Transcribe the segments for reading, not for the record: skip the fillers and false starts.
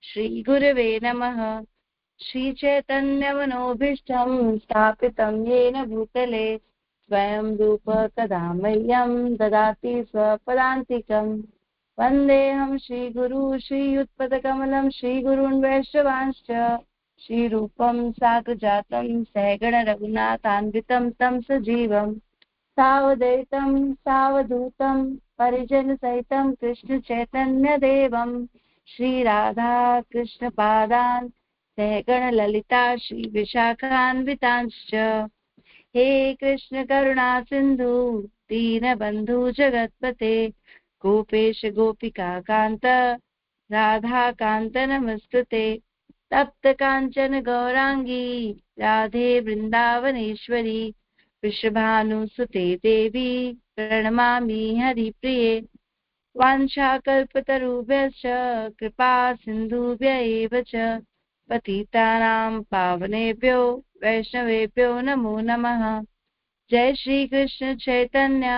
श्रीगुरवे नमः। श्रीचैतन्यमनोभीष्टं स्थापितं येन भूतले स्वयं रूप कदा मह्यं ददाति स्वपदान्तिकम्। वन्देऽहं श्रीगुरु श्रीयुत्पदकमलं श्रीगुरून् वैष्णवांश्च श्रीरूपं साग्रजातं सहगण रघुनाथान्वितं तं सजीवम् सावधैतं सावधूतं परिजनसहितं कृष्णचैतन्यदेवं श्रीराधा कृष्णपादान् सहगणललिता श्रीविशाखान्वितांश्च। हे कृष्ण करुणा सिन्धु दीनबन्धु जगत्पते गोपेश गोपिका कान्त राधाकान्त नमस्तुते। तप्त काञ्चन गौराङ्गी राधे वृन्दावनेश्वरी वृषभानुसुते देवी प्रणमामि हरिप्रिये। वाञ्छाकल्पतरुभ्यश्च कृपा सिन्धुभ्य एव च पतितानां पावनेभ्यो वैष्णवेभ्यो नमो नमः। जय श्री कृष्ण चैतन्य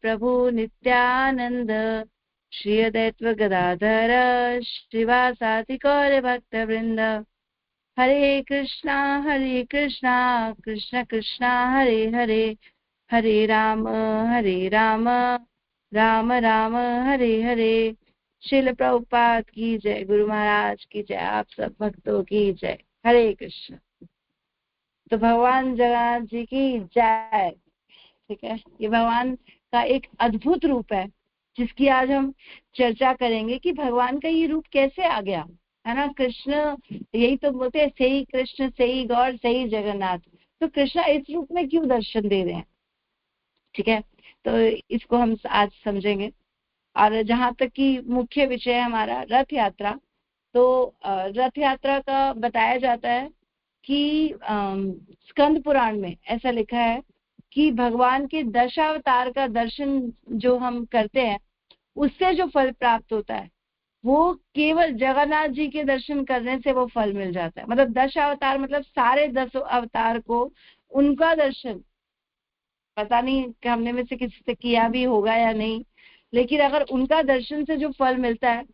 प्रभु नित्यानंद श्री अद्वैत गदाधर श्रीवासादि गौर भक्तवृंद। हरे कृष्णा कृष्ण कृष्णा हरे हरे, हरे राम राम राम हरे हरे। श्रील प्रभुपाद की जय, गुरु महाराज की जय, आप सब भक्तों की जय। हरे कृष्ण। तो भगवान जगन्नाथ जी की जय। ठीक है, ये भगवान का एक अद्भुत रूप है जिसकी आज हम चर्चा करेंगे कि भगवान का ये रूप कैसे आ गया, है ना। कृष्ण, यही तो बोलते हैं, सही कृष्ण सही गौर सही जगन्नाथ। तो कृष्ण इस रूप में क्यों दर्शन दे रहे हैं, ठीक है, तो इसको हम आज समझेंगे। और जहां तक कि मुख्य विषय है हमारा रथ यात्रा, तो रथ यात्रा का बताया जाता है कि स्कंद पुराण में ऐसा लिखा है कि भगवान के दशावतार का दर्शन जो हम करते हैं उससे जो फल प्राप्त होता है वो केवल जगन्नाथ जी के दर्शन करने से वो फल मिल जाता है। मतलब 10 अवतार मतलब सारे 10 अवतार को उनका दर्शन, पता नहीं कि हमने में से किसी से किया भी होगा या नहीं, लेकिन अगर उनका दर्शन से जो फल मिलता है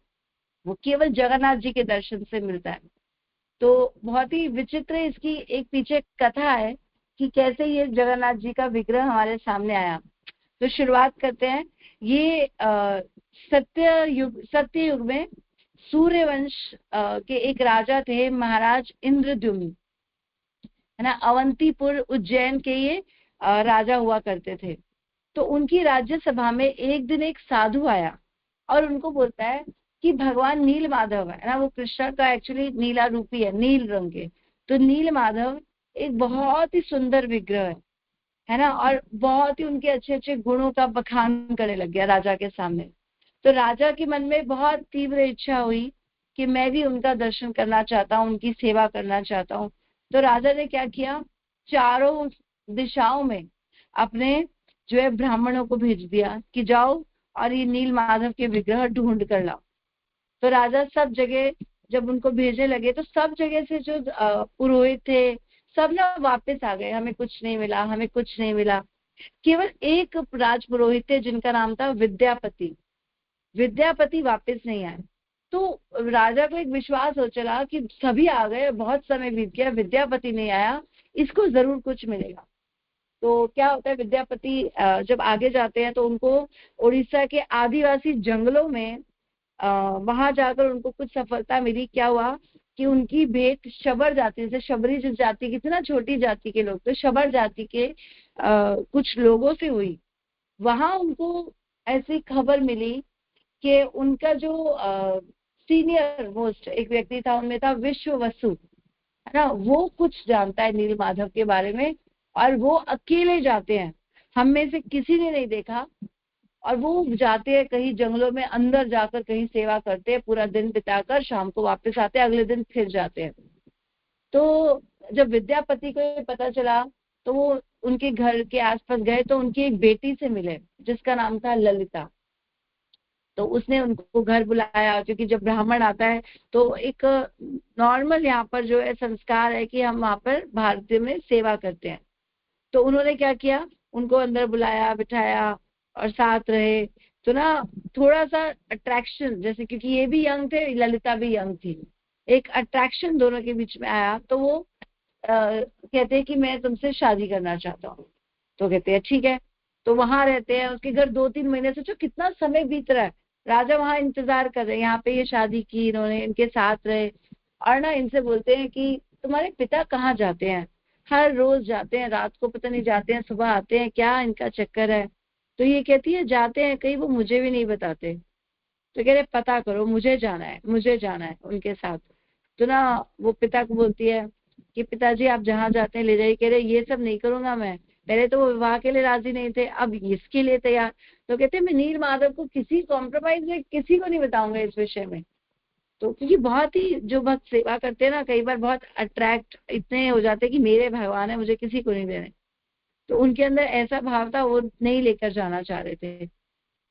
वो केवल जगन्नाथ जी के दर्शन से मिलता है। तो बहुत ही विचित्र इसकी एक पीछे कथा है कि कैसे ये जगन्नाथ जी का विग्रह हमारे सामने आया। तो शुरुआत करते हैं। ये सत्य युग में सूर्यवंश के एक राजा थे, महाराज इंद्रद्युम्न, है ना। अवंतीपुर उज्जैन के ये राजा हुआ करते थे। तो उनकी राज्यसभा में एक दिन एक साधु आया और उनको बोलता है कि भगवान नील माधव है ना, वो कृष्ण का एक्चुअली नीला रूपी है, नील रंग के। तो नील माधव एक बहुत ही सुंदर विग्रह है ना, और बहुत ही उनके अच्छे अच्छे गुणों का बखान करने लग गया राजा के सामने। तो राजा के मन में बहुत तीव्र इच्छा हुई कि मैं भी उनका दर्शन करना चाहता हूँ, उनकी सेवा करना चाहता हूँ। तो राजा ने क्या किया, चारों दिशाओं में अपने जो है ब्राह्मणों को भेज दिया कि जाओ और ये नील माधव के विग्रह ढूंढ कर लाओ। तो राजा सब जगह जब उनको भेजने लगे तो सब जगह से जो पुरोहित थे सब ना वापस आ गए, हमें कुछ नहीं मिला, हमें कुछ नहीं मिला। केवल एक राज पुरोहित थे जिनका नाम था विद्यापति। विद्यापति वापस नहीं आए। तो राजा को एक विश्वास हो चला कि सभी आ गए, बहुत समय बीत गया, विद्यापति नहीं आया, इसको जरूर कुछ मिलेगा। तो क्या होता है, विद्यापति जब आगे जाते हैं तो उनको उड़ीसा के आदिवासी जंगलों में वहां जाकर उनको कुछ सफलता मिली। क्या हुआ कि उनकी भेंट शबर जाति से, शबरी जिस जाति की थी ना, छोटी जाति के लोग, तो शबर जाति के कुछ लोगों से हुई। वहां उनको ऐसी खबर मिली कि उनका जो सीनियर मोस्ट एक व्यक्ति था, उनमें था विश्व वसु, है ना, वो कुछ जानता है नील माधव के बारे में। और वो अकेले जाते हैं, हम में से किसी ने नहीं देखा, और वो जाते हैं कहीं जंगलों में अंदर जाकर कहीं सेवा करते हैं, पूरा दिन बिताकर शाम को वापस आते हैं, अगले दिन फिर जाते हैं। तो जब विद्यापति को ये पता चला तो वो उनके घर के आसपास गए तो उनकी एक बेटी से मिले जिसका नाम था ललिता। तो उसने उनको घर बुलाया, क्योंकि जब ब्राह्मण आता है तो एक नॉर्मल यहाँ पर जो है संस्कार है कि हम वहाँ पर भारतीय में सेवा करते हैं। तो उन्होंने क्या किया, उनको अंदर बुलाया, बिठाया और साथ रहे। तो ना थोड़ा सा अट्रैक्शन, जैसे क्योंकि ये भी यंग थे, ललिता भी यंग थी, एक अट्रैक्शन दोनों के बीच में आया, तो वो कहते हैं कि मैं तुमसे शादी करना चाहता हूँ। तो कहते हैं ठीक है। तो वहां रहते हैं, उसके घर 2-3 महीने से, जो कितना समय बीत रहा है, राजा वहां इंतजार कर रहे हैं। यहाँ पे ये शादी की इन्होंने, इनके साथ रहे, और ना इनसे बोलते हैं कि तुम्हारे पिता कहाँ जाते हैं? हर रोज जाते हैं, रात को पता नहीं जाते हैं, सुबह आते हैं, क्या इनका चक्कर है? तो ये कहती है जाते हैं कहीं, वो मुझे भी नहीं बताते। तो कह रहे पता करो, मुझे जाना है, मुझे जाना है उनके साथ। तो ना वो पिता को बोलती है कि पिताजी आप जहाँ जाते हैं ले जाइए। कह रहे ये सब नहीं करूंगा मैं, पहले तो वो विवाह के लिए राजी नहीं थे, अब इसके लिए तैयार। तो कहते मैं नील माधव को किसी कॉम्प्रोमाइज में किसी को नहीं बताऊंगा इस विषय में। तो क्योंकि बहुत ही जो भक्त सेवा करते हैं ना, कई बार बहुत अट्रैक्ट इतने हो जाते हैं कि मेरे भगवान है, मुझे किसी को नहीं देने। तो उनके अंदर ऐसा भाव था, वो नहीं लेकर जाना चाह रहे थे।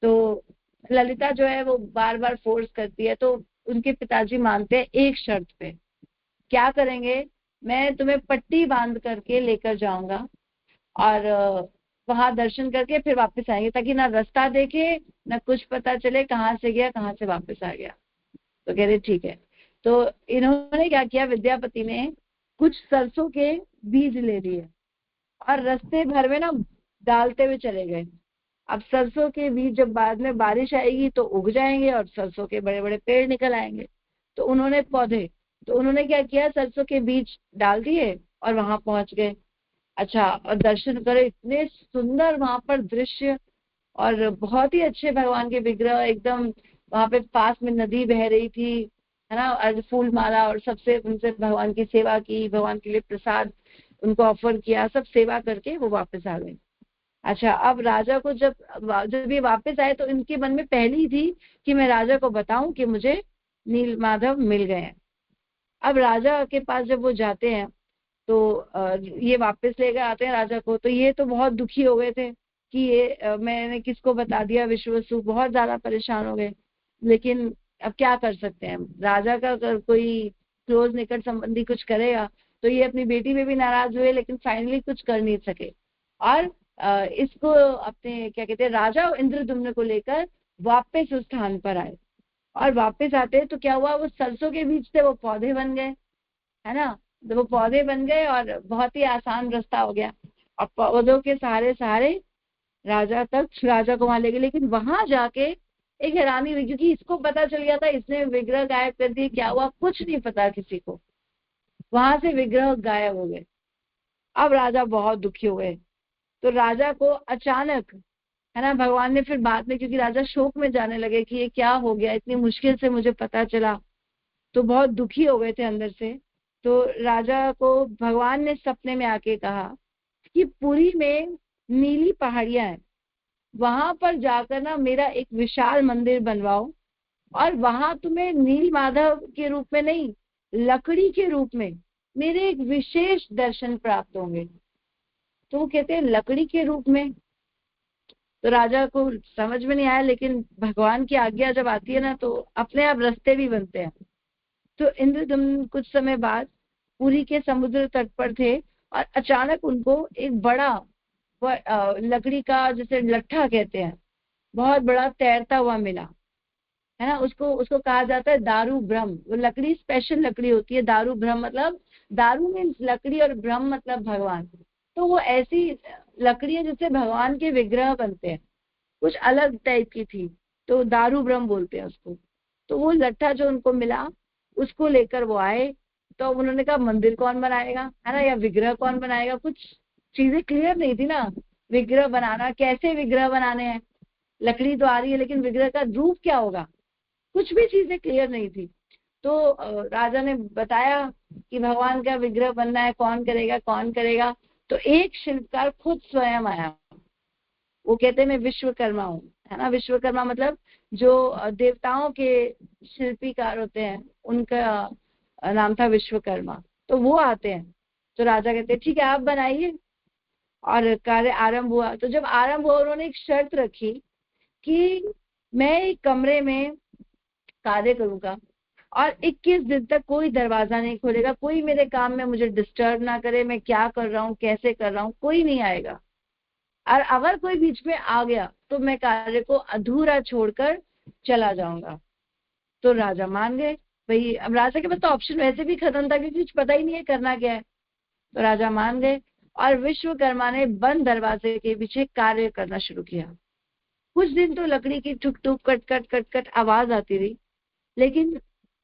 तो ललिता जो है वो बार बार फोर्स करती है, तो उनके पिताजी मानते हैं एक शर्त पे। क्या करेंगे? मैं तुम्हें पट्टी बांध करके लेकर जाऊंगा, और वहां दर्शन करके फिर वापस आएंगे, ताकि ना रास्ता देखे ना कुछ पता चले कहाँ से गया कहाँ से वापस आ गया। तो कह रहे ठीक है। तो इन्होंने क्या किया, विद्यापति ने कुछ सरसों के बीज ले लिए और रास्ते भर में ना डालते हुए चले गए। अब सरसों के बीज जब बाद में बारिश आएगी तो उग जाएंगे और सरसों के बड़े बड़े पेड़ निकल आएंगे। तो उन्होंने पौधे, तो उन्होंने क्या किया, सरसों के बीज डाल दिए और वहां पहुंच गए। अच्छा, और दर्शन करे, इतने सुंदर वहां पर दृश्य, और बहुत ही अच्छे भगवान के विग्रह एकदम। वहां पे पास में नदी बह रही थी, है ना, और फूल माला, और सबसे उनसे भगवान की सेवा की, भगवान के लिए प्रसाद उनको ऑफर किया, सब सेवा करके वो वापस आ गए। अच्छा, अब राजा को जब जब ये वापस आए तो इनके मन में पहली थी कि मैं राजा को बताऊं कि मुझे नील माधव मिल गए हैं। अब राजा के पास जब वो जाते हैं तो ये वापस लेकर आते हैं राजा को। तो ये तो बहुत दुखी हो गए थे कि ये मैंने किसको बता दिया, विश्वसु बहुत ज्यादा परेशान हो गए। लेकिन अब क्या कर सकते हैं, राजा का अगर कोई क्लोज निकट संबंधी कुछ करेगा तो ये अपनी बेटी पे भी नाराज हुए, लेकिन फाइनली कुछ कर नहीं सके। और इसको अपने क्या कहते हैं, राजा इंद्रदुम्न को लेकर वापस उस स्थान पर आए। और वापस आते तो क्या हुआ, वो सरसों के बीच से वो पौधे बन गए, है ना। तो वो पौधे बन गए और बहुत ही आसान रास्ता हो गया, और पौधों के सहारे सहारे राजा तक, राजा को वहां ले गए। लेकिन वहां जाके एक हैरानी हुई, क्योंकि इसको पता चल गया था, इसने विग्रह गायब कर दिए, क्या हुआ कुछ नहीं पता किसी को। वहां से विग्रह गायब हो गए। अब राजा बहुत दुखी हो गए। तो राजा को अचानक, है ना, भगवान ने फिर बाद में, क्योंकि राजा शोक में जाने लगे कि ये क्या हो गया, इतनी मुश्किल से मुझे पता चला, तो बहुत दुखी हो गए थे अंदर से। तो राजा को भगवान ने सपने में आके कहा कि पुरी में नीली पहाड़ियां हैं, वहां पर जाकर ना मेरा एक विशाल मंदिर बनवाओ, और वहां तुम्हें नील माधव के रूप में नहीं, लकड़ी के रूप में मेरे एक विशेष दर्शन प्राप्त होंगे। तो वो कहते हैं लकड़ी के रूप में। तो राजा को समझ में नहीं आया, लेकिन भगवान की आज्ञा जब आती है ना तो अपने आप रास्ते भी बनते हैं। तो इंद्रदम्न कुछ समय बाद पुरी के समुद्र तट पर थे, और अचानक उनको एक बड़ा लकड़ी का, जैसे लट्ठा कहते हैं, बहुत बड़ा तैरता हुआ मिला, है ना। उसको उसको कहा जाता है दारू ब्रह्म। वो लकड़ी स्पेशल लकड़ी होती है, दारू ब्रह्म मतलब, दारू मीन्स लकड़ी और ब्रह्म मतलब भगवान। तो वो ऐसी लकड़ी है जिससे भगवान के विग्रह बनते हैं, कुछ अलग टाइप की थी, तो दारू ब्रह्म बोलते हैं उसको। तो वो लट्ठा जो उनको मिला, उसको लेकर वो आए। तो उन्होंने कहा मंदिर कौन बनाएगा, है ना, या विग्रह कौन बनाएगा, कुछ चीजें क्लियर नहीं थी ना। विग्रह बनाना, कैसे विग्रह बनाने हैं, लकड़ी तो आ रही है लेकिन विग्रह का रूप क्या होगा, कुछ भी चीजें क्लियर नहीं थी। तो राजा ने बताया कि भगवान का विग्रह बनना है, कौन करेगा कौन करेगा। तो एक शिल्पकार खुद स्वयं आया। वो कहते हैं मैं विश्वकर्मा हूँ, है ना। विश्वकर्मा मतलब जो देवताओं के शिल्पीकार होते हैं, उनका नाम था विश्वकर्मा। तो वो आते हैं। तो राजा कहते हैं ठीक है आप बनाइए, और कार्य आरंभ हुआ। तो जब आरंभ हुआ, उन्होंने एक शर्त रखी कि मैं एक कमरे में कार्य करूंगा, और 21 दिन तक कोई दरवाजा नहीं खोलेगा, कोई मेरे काम में मुझे डिस्टर्ब ना करे, मैं क्या कर रहा हूँ कैसे कर रहा हूँ, कोई नहीं आएगा। और अगर कोई बीच में आ गया तो मैं कार्य को अधूरा छोड़कर चला जाऊंगा। तो राजा मान गए, भाई अब राजा के पास तो ऑप्शन वैसे भी खत्म था क्योंकि कुछ पता ही नहीं है करना क्या है। तो राजा मान गए और विश्वकर्मा ने बंद दरवाजे के पीछे कार्य करना शुरू किया। कुछ दिन तो लकड़ी की ठुक ठुक कट कट कट कट आवाज आती रही, लेकिन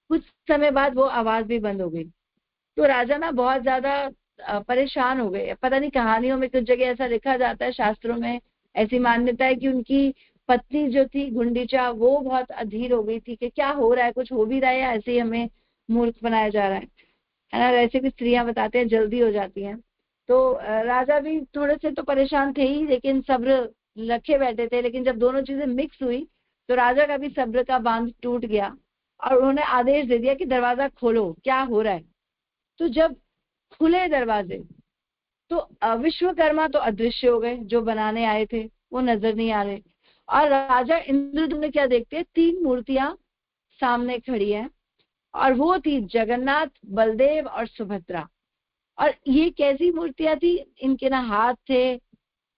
कुछ समय बाद वो आवाज भी बंद हो गई। तो राजा ना बहुत ज्यादा परेशान हो गए। पता नहीं कहानियों में कुछ जगह ऐसा लिखा जाता है, शास्त्रों में ऐसी मान्यता है कि उनकी पत्नी जो थी गुंडीचा वो बहुत अधीर हो गई थी कि क्या हो रहा है, कुछ हो भी रहा है या ऐसे ही हमें मूर्ख बनाया जा रहा है ना। ऐसे भी स्त्रियां बताते हैं जल्दी हो जाती हैं। तो राजा भी थोड़े से तो परेशान थे ही, लेकिन सब्र रखे बैठे थे। लेकिन जब दोनों चीजें मिक्स हुई तो राजा का भी सब्र का बांध टूट गया और उन्होंने आदेश दे दिया कि दरवाजा खोलो, क्या हो रहा है। तो जब खुले दरवाजे तो विश्वकर्मा तो अदृश्य हो गए, जो बनाने आए थे वो नजर नहीं आ रहे। और राजा इंद्रदुम्न क्या देखते हैं, 3 मूर्तियां सामने खड़ी हैं और वो थी जगन्नाथ, बलदेव और सुभद्रा। और ये कैसी मूर्तियां थी, इनके ना हाथ थे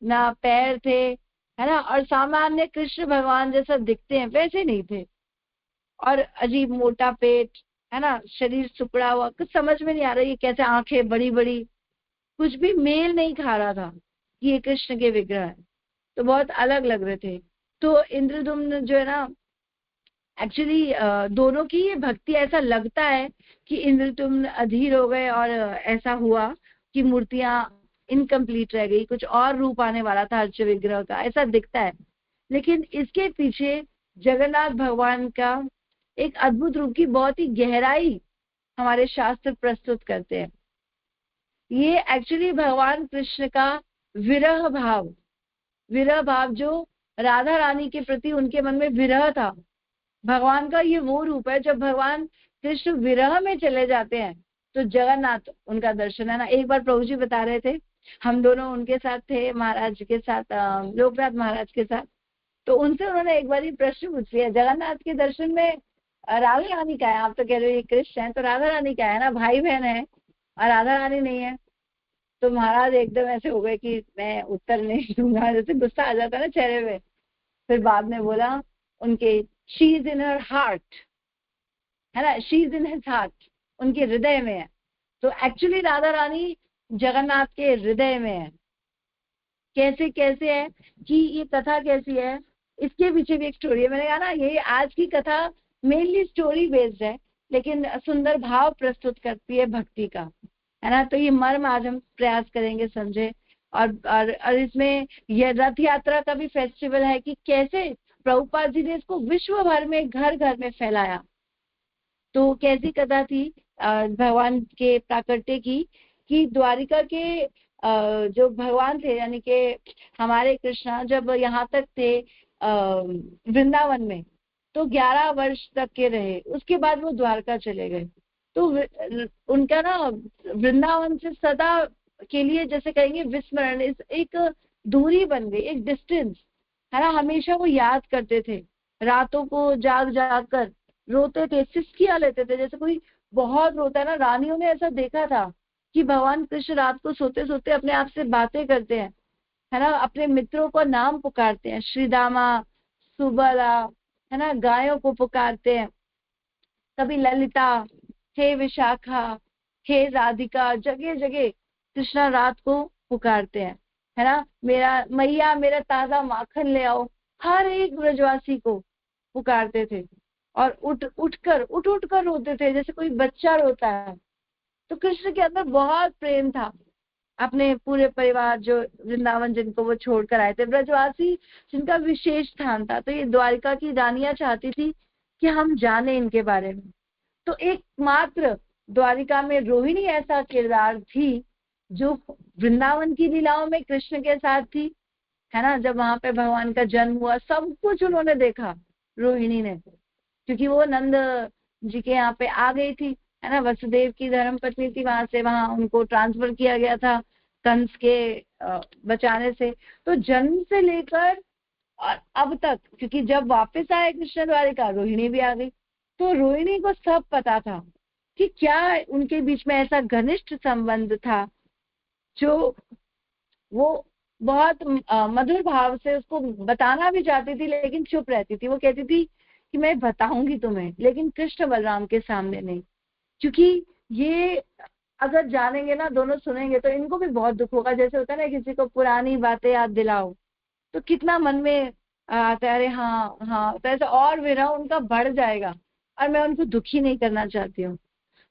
ना पैर थे, है ना, और सामान्य कृष्ण भगवान जैसा दिखते हैं वैसे नहीं थे। और अजीब मोटा पेट, है ना, शरीर सुकड़ा हुआ, कुछ समझ में नहीं आ रहा ये कैसे, आंखें बड़ी बड़ी, कुछ भी मेल नहीं खा रहा था कि ये कृष्ण के विग्रह है। तो बहुत अलग लग रहे थे। तो इंद्रदुम्न जो है ना, एक्चुअली दोनों की ये भक्ति, ऐसा लगता है कि इंद्रदुम्न अधीर हो गए और ऐसा हुआ कि मूर्तियां इनकम्प्लीट रह गई, कुछ और रूप आने वाला था अर्च विग्रह का, ऐसा दिखता है। लेकिन इसके पीछे जगन्नाथ भगवान का एक अद्भुत रूप की बहुत ही गहराई हमारे शास्त्र प्रस्तुत करते हैं। ये एक्चुअली भगवान कृष्ण का विरह भाव, विरह भाव जो राधा रानी के प्रति उनके मन में विरह था, भगवान का ये वो रूप है। जब भगवान कृष्ण विरह में चले जाते हैं तो जगन्नाथ उनका दर्शन है ना। एक बार प्रभु जी बता रहे थे, हम दोनों उनके साथ थे, महाराज के साथ, लोकनाथ महाराज के साथ। तो उनसे उन्होंने एक बार ही प्रश्न पूछ लिया, जगन्नाथ के दर्शन में राधा रानी का है, आप तो कह रहे हो ये कृष्ण है, तो राधा रानी का है ना, भाई बहन है और राधा रानी नहीं है। तो महाराज एकदम ऐसे हो गए कि मैं उत्तर नहीं दूंगा, जैसे गुस्सा आ जाता है ना चेहरे पे। फिर बाद में बोला उनके, she is in her heart, है ना, she is in his heart, उनके हृदय में है। तो एक्चुअली राधा रानी जगन्नाथ के हृदय में है। कैसे कैसे है कि ये कथा कैसी है, इसके पीछे भी एक स्टोरी है। मैंने कहा ना, ये आज की कथा मेनली स्टोरी बेस्ड है, लेकिन सुंदर भाव प्रस्तुत करती है भक्ति का, है ना। तो ये मर्म आज हम प्रयास करेंगे समझे। और इसमें यह रथ यात्रा का भी फेस्टिवल है कि कैसे प्रभुपाद जी ने इसको विश्व भर में घर घर में फैलाया। तो कैसी कथा थी भगवान के प्राकट्य की, कि द्वारिका के जो भगवान थे, यानी कि हमारे कृष्णा, जब यहाँ तक थे वृंदावन में, तो 11 वर्ष तक के रहे। उसके बाद वो द्वारका चले गए। तो उनका ना वृंदावन से सदा के लिए, जैसे कहेंगे विस्मरण, एक दूरी बन गई, एक डिस्टेंस, है ना। हमेशा वो याद करते थे, रातों को जाग जाग कर रोते थे, सिसकियां लेते थे, जैसे कोई बहुत रोता है ना। रानियों ने ऐसा देखा था कि भगवान कृष्ण रात को सोते सोते अपने आप से बातें करते हैं, है ना, अपने मित्रों को नाम पुकारते हैं, श्रीदामा, सुबला, है ना, गायों को पुकारते हैं, कभी ललिता, हे विशाखा, हे राधिका, जगह जगह कृष्णा रात को पुकारते हैं, है ना। मेरा मैया, मेरा ताजा माखन ले आओ, हर एक ब्रजवासी को पुकारते थे। और उठ उठ कर रोते थे, जैसे कोई बच्चा रोता है। तो कृष्ण के अंदर बहुत प्रेम था अपने पूरे परिवार, जो वृंदावन जिनको वो छोड़कर आए थे, ब्रजवासी जिनका विशेष स्थान था। तो ये द्वारिका की रानियां चाहती थी कि हम जाने इनके बारे में। तो एकमात्र द्वारिका में रोहिणी ऐसा किरदार थी जो वृंदावन की लीलाओं में कृष्ण के साथ थी, है ना। जब वहां पे भगवान का जन्म हुआ, सब कुछ उन्होंने देखा रोहिणी ने, क्योंकि वो नंद जी के यहाँ पे आ गई थी, है ना। वसुदेव की धर्म पत्नी थी, वहां से वहां उनको ट्रांसफर किया गया था कंस के बचाने से। तो जन्म से लेकर और अब तक, क्योंकि जब वापस आए कृष्ण द्वारिका, रोहिणी भी आ गई। तो रोहिणी को सब पता था कि क्या उनके बीच में ऐसा घनिष्ठ संबंध था, जो वो बहुत मधुर भाव से उसको बताना भी चाहती थी, लेकिन चुप रहती थी। वो कहती थी कि मैं बताऊंगी तुम्हें, लेकिन कृष्ण बलराम के सामने नहीं, क्योंकि ये अगर जानेंगे ना, दोनों सुनेंगे तो इनको भी बहुत दुख होगा। जैसे होता है ना, किसी को पुरानी बातें याद दिलाओ तो कितना मन में आता है, अरे हाँ हाँ, तो ऐसा और विरह उनका बढ़ जाएगा, और मैं उनको दुखी नहीं करना चाहती हूँ।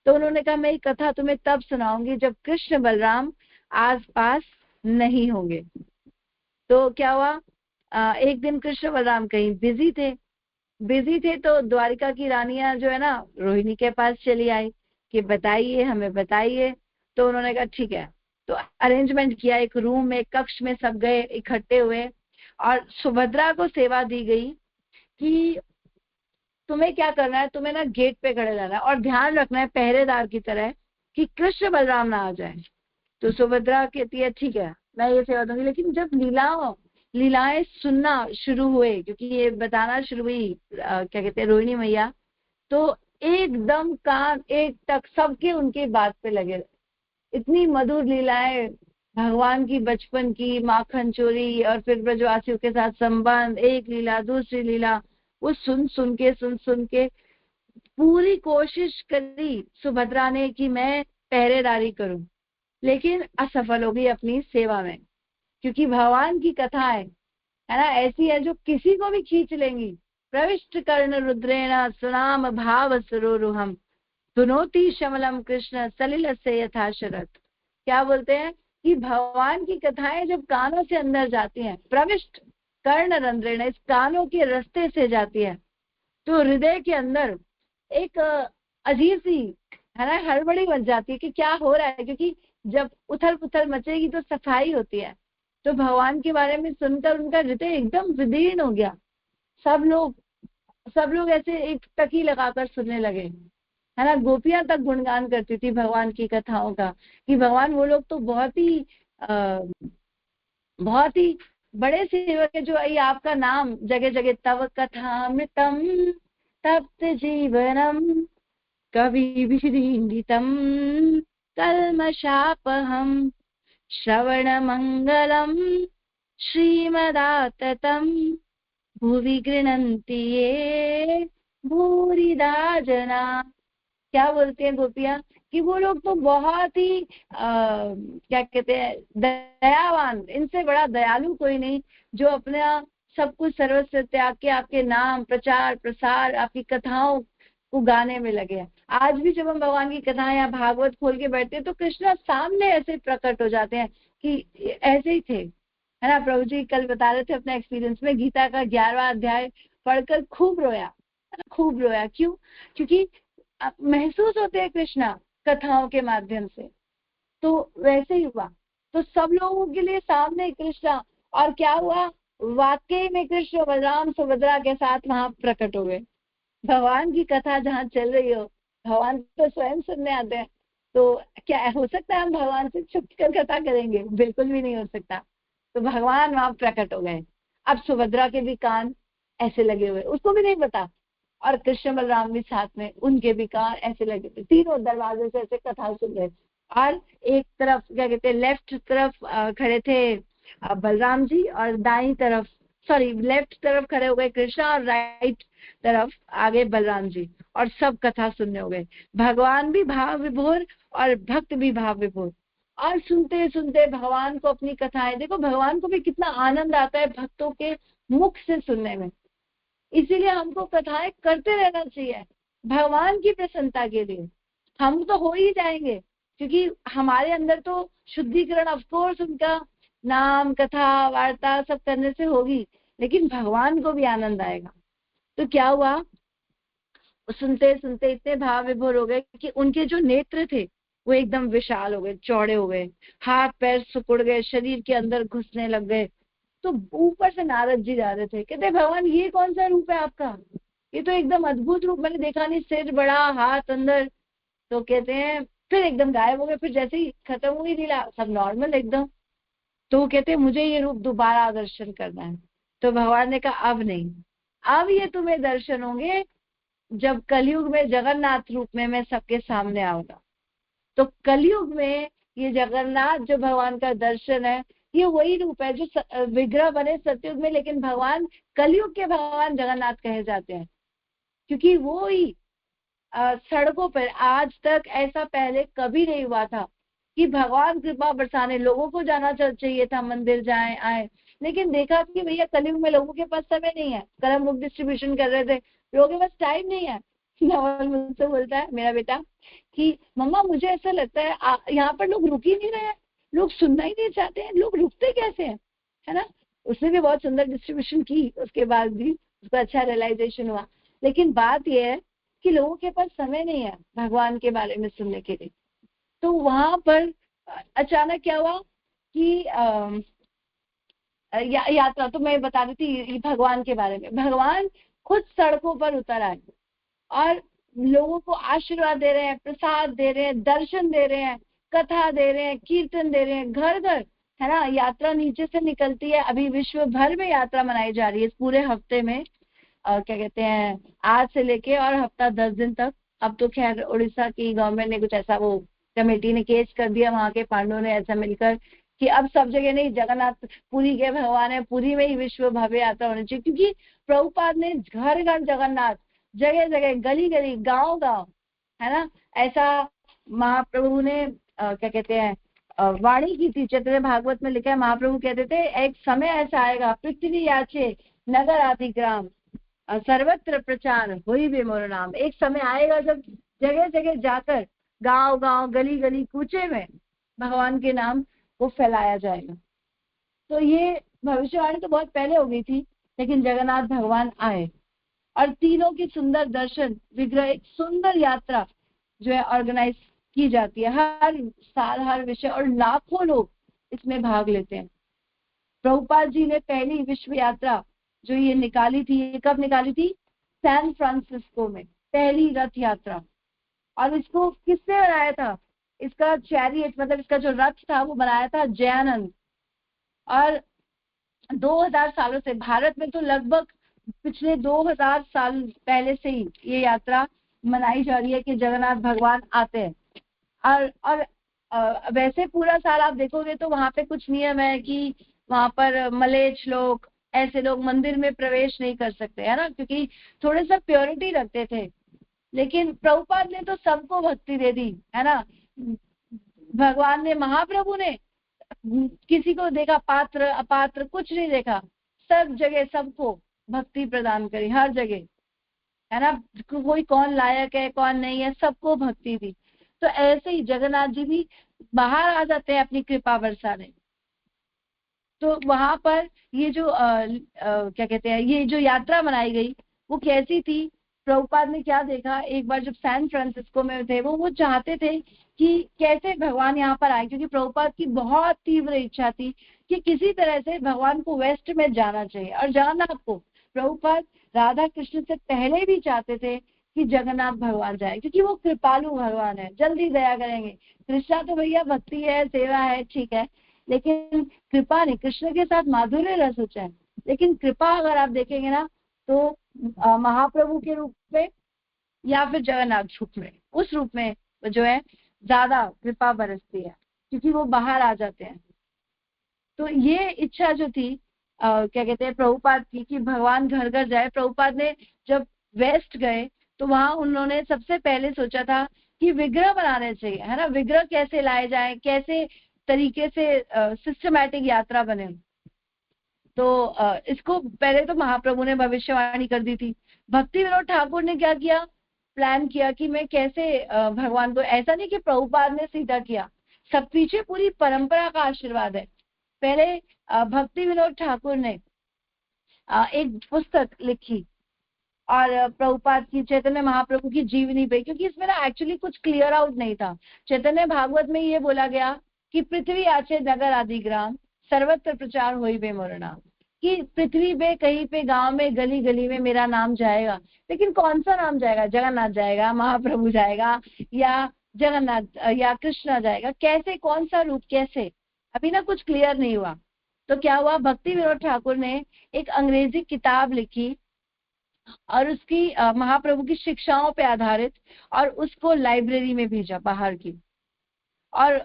तो उन्होंने कहा मैं ये कथा तुम्हें तब सुनाऊंगी जब कृष्ण बलराम आस पास नहीं होंगे। तो क्या हुआ, एक दिन कृष्ण बलराम कहीं बिजी थे तो द्वारिका की रानियां जो है ना, रोहिणी के पास चली आई कि बताइए, हमें बताइए। तो उन्होंने कहा ठीक है। तो अरेंजमेंट किया, एक रूम में, एक कक्ष में सब गए, इकट्ठे हुए, और सुभद्रा को सेवा दी गई कि तुम्हें क्या करना है, तुम्हें ना गेट पे खड़े रहना है और ध्यान रखना है पहरेदार की तरह कि कृष्ण बलराम ना आ जाए। तो सुभद्रा कहती है ठीक है, मैं ये सेवा दूंगी। लेकिन जब लीलाएं सुनना शुरू हुए, क्योंकि ये बताना शुरू हुई क्या कहते हैं, रोहिणी मैया, तो एकदम कान एक तक सबके उनकी बात पे लगे। इतनी मधुर लीलाएं, भगवान की बचपन की माखन चोरी, और फिर ब्रजवासियों के साथ संबंध, एक लीला दूसरी लीला, वो सुन सुन के पूरी कोशिश करी सुभद्रा ने कि मैं पहरेदारी करूं, लेकिन असफल हो गई अपनी सेवा में। क्योंकि भगवान की कथाएं है ना ऐसी है जो किसी को भी खींच लेंगी। प्रविष्ट कर्ण रुद्रेण सुनाम भाव सरोरुहम सुनोति शमलम कृष्ण सलिल से यथा शरत। क्या बोलते हैं कि भगवान की कथाएं जब कानों से अंदर जाती हैं, प्रविष्ट कर्ण रंध्रेण, इस कानों के रास्ते से जाती है, तो हृदय के अंदर एक अजीब सी है ना हड़बड़ी मच जाती है कि क्या हो रहा है। क्योंकि जब उथल पुथल मचेगी तो सफाई होती है। तो भगवान के बारे में सुनकर उनका हृदय एकदम विदीर्ण हो गया। सब लोग ऐसे एक टकी लगाकर सुनने लगे, है ना। गोपियां तक गुणगान करती थी भगवान की कथाओं का कि भगवान वो लोग तो बहुत ही बड़े सेवक है, जो ये आपका नाम जगह जगह तव कथामृतम तप्त जीवनम कविभिरीडितम कल्मषापहम श्रवणमंगलम श्रीमदाततम भुवि गृह्णन्ति ये भूरिदा जना। क्या बोलती हैं गोपियां कि वो लोग तो बहुत ही क्या कहते हैं, दयावान, इनसे बड़ा दयालु कोई नहीं, जो अपना सब कुछ सर्वस्व त्याग के आपके नाम प्रचार प्रसार आपकी कथाओं को गाने में लगे हैं। आज भी जब हम भगवान की कथाएं या भागवत खोल के बैठते हैं तो कृष्ण सामने ऐसे प्रकट हो जाते हैं कि ऐसे ही थे, है ना। प्रभु जी कल बता रहे थे अपने एक्सपीरियंस में, गीता का 11वां अध्याय पढ़कर खूब रोया, खूब रोया। क्यों? क्योंकि महसूस होते हैं कृष्णा कथाओं के माध्यम से। तो वैसे ही हुआ, तो सब लोगों के लिए सामने कृष्णा, और क्या हुआ, वाकई में कृष्ण बलराम सुभद्रा के साथ वहां प्रकट हो गए। भगवान की कथा जहाँ चल रही हो, भगवान तो स्वयं सुनने आते हैं। तो क्या हो सकता है हम भगवान से छुप कर कथा करेंगे? बिल्कुल भी नहीं हो सकता। तो भगवान वहां प्रकट हो गए। अब सुभद्रा के भी कान ऐसे लगे हुए, उसको भी नहीं पता, और कृष्ण बलराम भी साथ में, उनके भी कान ऐसे लगे थे, तीनों दरवाजे से ऐसे कथा सुन रहे। और एक तरफ क्या कहते हैं, लेफ्ट तरफ खड़े थे बलराम जी, और दाई तरफ लेफ्ट तरफ खड़े हो गए कृष्ण, और राइट तरफ आगे बलराम जी, और सब कथा सुनने हो गए। भगवान भी भाव विभोर और भक्त भी भाव विभोर, और सुनते सुनते भगवान को अपनी कथाएं, देखो भगवान को भी कितना आनंद आता है भक्तों के मुख से सुनने में। इसीलिए हमको कथाएं करते रहना चाहिए भगवान की प्रसन्नता के लिए। हम तो हो ही जाएंगे, क्योंकि हमारे अंदर तो शुद्धिकरण ऑफकोर्स उनका नाम कथा वार्ता सब करने से होगी, लेकिन भगवान को भी आनंद आएगा। तो क्या हुआ, सुनते सुनते इतने भाव विभोर हो गए कि उनके जो नेत्र थे वो एकदम विशाल हो गए, चौड़े हो गए, हाथ पैर सिकुड़ गए, शरीर के अंदर घुसने लग गए। तो ऊपर से नारद जी जा रहे थे, कहते भगवान ये कौन सा रूप है आपका, ये तो एकदम अद्भुत रूप, मैंने देखा नहीं, सिर बड़ा हाथ अंदर। तो कहते हैं फिर एकदम गायब हो गए। फिर जैसे ही खत्म हुई लीला सब नॉर्मल एकदम। तो वो कहते हैं मुझे ये रूप दोबारा दर्शन करना है। तो भगवान ने कहा अब नहीं, अब ये तुम्हें दर्शन होंगे जब कलयुग में जगन्नाथ रूप में मैं सबके सामने आऊंगा। तो कलयुग में ये जगन्नाथ जो भगवान का दर्शन है, ये वही रूप है जो विग्रह बने सतयुग में, लेकिन भगवान कलयुग के भगवान जगन्नाथ कहे जाते हैं। क्योंकि वो ही सड़कों पर आज तक ऐसा पहले कभी नहीं हुआ था कि भगवान कृपा बरसाने, लोगों को जाना चाहिए था मंदिर जाए आए, लेकिन देखा कि भैया कलयुग में लोगों के पास समय नहीं है, कर्म बुक डिस्ट्रीब्यूशन कर रहे थे, लोगों के पास टाइम नहीं है। नवल मुझसे बोलता है मेरा बेटा कि मम्मा मुझे ऐसा लगता है यहाँ पर लोग रुक ही नहीं रहे हैं, लोग सुनना ही नहीं चाहते हैं, लोग रुकते कैसे हैं, है ना। उसने भी बहुत सुंदर डिस्ट्रीब्यूशन की, उसके बाद भी उसको अच्छा रियलाइजेशन हुआ। लेकिन बात यह है कि लोगों के पास समय नहीं है भगवान के बारे में सुनने के लिए। तो वहां पर अचानक क्या हुआ कि यात्रा, तो मैं बता रही थी भगवान के बारे में, भगवान खुद सड़कों पर उतर आए और लोगों को आशीर्वाद दे रहे हैं, प्रसाद दे रहे हैं, दर्शन दे रहे हैं, कथा दे रहे हैं, कीर्तन दे रहे हैं, घर घर, है ना। यात्रा नीचे से निकलती है, अभी विश्व भर में यात्रा मनाई जा रही है इस पूरे हफ्ते में। क्या कहते हैं, आज से लेके और हफ्ता 10 दिन तक। अब तो खैर उड़ीसा की गवर्नमेंट ने कुछ ऐसा, वो कमेटी ने केस कर दिया, वहां के पांडवों ने ऐसा मिलकर कि अब सब जगह नहीं, जगन्नाथ पुरी के भगवान है, पुरी में ही विश्व भव्य यात्रा होनी चाहिए। क्योंकि प्रभुपाद ने घर घर जगन्नाथ, जगह जगह, गली गली, गांव गांव, है ना, ऐसा महाप्रभु ने क्या कहते हैं वाणी की थी। चैतन्य भागवत में लिखा है, महाप्रभु कहते थे एक समय ऐसा आएगा, पृथ्वी याचे नगर आदि ग्राम सर्वत्र प्रचार हुई भी मोर नाम। एक समय आएगा जब जगह जगह जाकर, गांव गांव, गली गली, कूचे में भगवान के नाम को फैलाया जाएगा। तो ये भविष्यवाणी तो बहुत पहले हो गई थी, लेकिन जगन्नाथ भगवान आए और तीनों की सुंदर दर्शन, विग्रह, एक सुंदर यात्रा जो है ऑर्गेनाइज की जाती है हर साल, हर विषय, और लाखों लोग इसमें भाग लेते हैं। प्रभुपाद जी ने पहली विश्व यात्रा जो ये निकाली थी, ये कब निकाली थी? सैन फ्रांसिस्को में, पहली रथ यात्रा। और इसको किसने बनाया था? इसका चैरियट, मतलब इसका जो रथ था वो बनाया था जयानंद। और 2000 सालों से, भारत में तो लगभग पिछले 2000 साल पहले से ही ये यात्रा मनाई जा रही है कि जगन्नाथ भगवान आते हैं। और वैसे पूरा साल आप देखोगे तो वहां पे कुछ नियम है कि वहां पर मलेच्छ लोग, ऐसे लोग मंदिर में प्रवेश नहीं कर सकते, है ना, क्योंकि थोड़े सा प्योरिटी रखते थे। लेकिन प्रभुपाद ने तो सबको भक्ति दे दी, है ना। भगवान ने, महाप्रभु ने किसी को देखा पात्र अपात्र कुछ नहीं देखा, सब जगह सबको भक्ति प्रदान करी, हर जगह, है ना। कोई कौन लायक है कौन नहीं है, सबको भक्ति दी। तो ऐसे ही जगन्नाथ जी भी बाहर आ जाते हैं अपनी कृपा बरसाने। तो वहां पर ये जो क्या कहते हैं, ये जो यात्रा मनाई गई वो कैसी थी? प्रभुपाद ने क्या देखा, एक बार जब सैन फ्रांसिस्को में थे वो चाहते थे कि कैसे भगवान यहाँ पर आए, क्योंकि प्रभुपाद की बहुत तीव्र इच्छा थी कि किसी तरह से भगवान को वेस्ट में जाना चाहिए। और जगन्नाथ को प्रभुपाद राधा कृष्ण से पहले भी चाहते थे कि जगन्नाथ भगवान जाए, क्योंकि वो कृपालु भगवान है, जल्दी दया करेंगे। कृष्णा तो भैया भक्ति है, सेवा है, ठीक है, लेकिन कृपा नहीं। कृष्ण के साथ माधुर्य रस होता है, लेकिन कृपा अगर आप देखेंगे ना तो महाप्रभु के रूप में या फिर जगन्नाथ रूप में, उस रूप में जो है ज्यादा कृपा बरसती है, क्योंकि वो बाहर आ जाते हैं। तो ये इच्छा जो थी क्या कहते हैं प्रभुपाद की, कि भगवान घर घर जाए। प्रभुपाद ने जब वेस्ट गए तो वहां उन्होंने सबसे पहले सोचा था कि विग्रह बनाने चाहिए, है ना। विग्रह कैसे लाए जाए, कैसे तरीके से सिस्टमैटिक यात्रा बने। तो इसको पहले तो महाप्रभु ने भविष्यवाणी कर दी थी। भक्ति विनोद ठाकुर ने क्या किया, प्लान किया कि मैं कैसे भगवान को, ऐसा नहीं कि प्रभुपाद ने सीधा किया, सब पीछे पूरी परंपरा का आशीर्वाद है। पहले भक्ति विनोद ठाकुर ने एक पुस्तक लिखी और प्रभुपाद की, चैतन्य महाप्रभु की जीवनी पे, क्योंकि इसमें ना एक्चुअली कुछ क्लियर आउट नहीं था। चैतन्य भागवत में ये बोला गया कि पृथ्वी आचे नगर आदि ग्राम सर्वत्र प्रचार होई बे मोर नाम, कि पृथ्वी पे कहीं पे गांव में गली गली में मेरा नाम जाएगा। लेकिन कौन सा नाम जाएगा? जगन्नाथ जाएगा, महाप्रभु जाएगा, या जगन्नाथ या कृष्णा जाएगा, कैसे, कौन सा रूप, कैसे, अभी ना कुछ क्लियर नहीं हुआ। तो क्या हुआ, भक्ति विनोद ठाकुर ने एक अंग्रेजी किताब लिखी और उसकी महाप्रभु की शिक्षाओं पे आधारित, और उसको लाइब्रेरी में भेजा बाहर की। और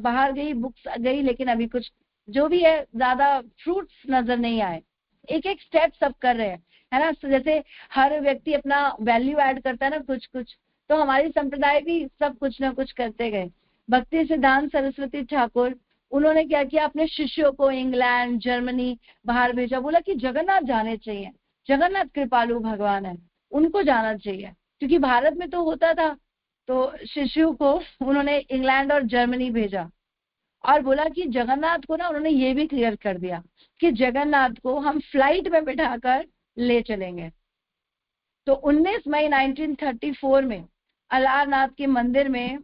बाहर गई, बुक्स गई, लेकिन अभी कुछ जो भी है ज्यादा फ्रूट्स नजर नहीं आए। एक एक स्टेप सब कर रहे हैं, है ना। तो जैसे हर व्यक्ति अपना वैल्यू ऐड करता है ना कुछ कुछ, तो हमारी संप्रदाय भी सब कुछ ना कुछ करते गए। भक्ति सिद्धांत सरस्वती ठाकुर, उन्होंने क्या किया, अपने शिष्यों को इंग्लैंड, जर्मनी बाहर भेजा, बोला कि जगन्नाथ जाने चाहिए, जगन्नाथ कृपालु भगवान है, उनको जाना चाहिए, क्योंकि भारत में तो होता था। तो शिष्यों को उन्होंने इंग्लैंड और जर्मनी भेजा और बोला कि जगन्नाथ को ना, उन्होंने ये भी क्लियर कर दिया कि जगन्नाथ को हम फ्लाइट में बिठाकर ले चलेंगे। तो 19 मई 1934 में अलारनाथ के मंदिर में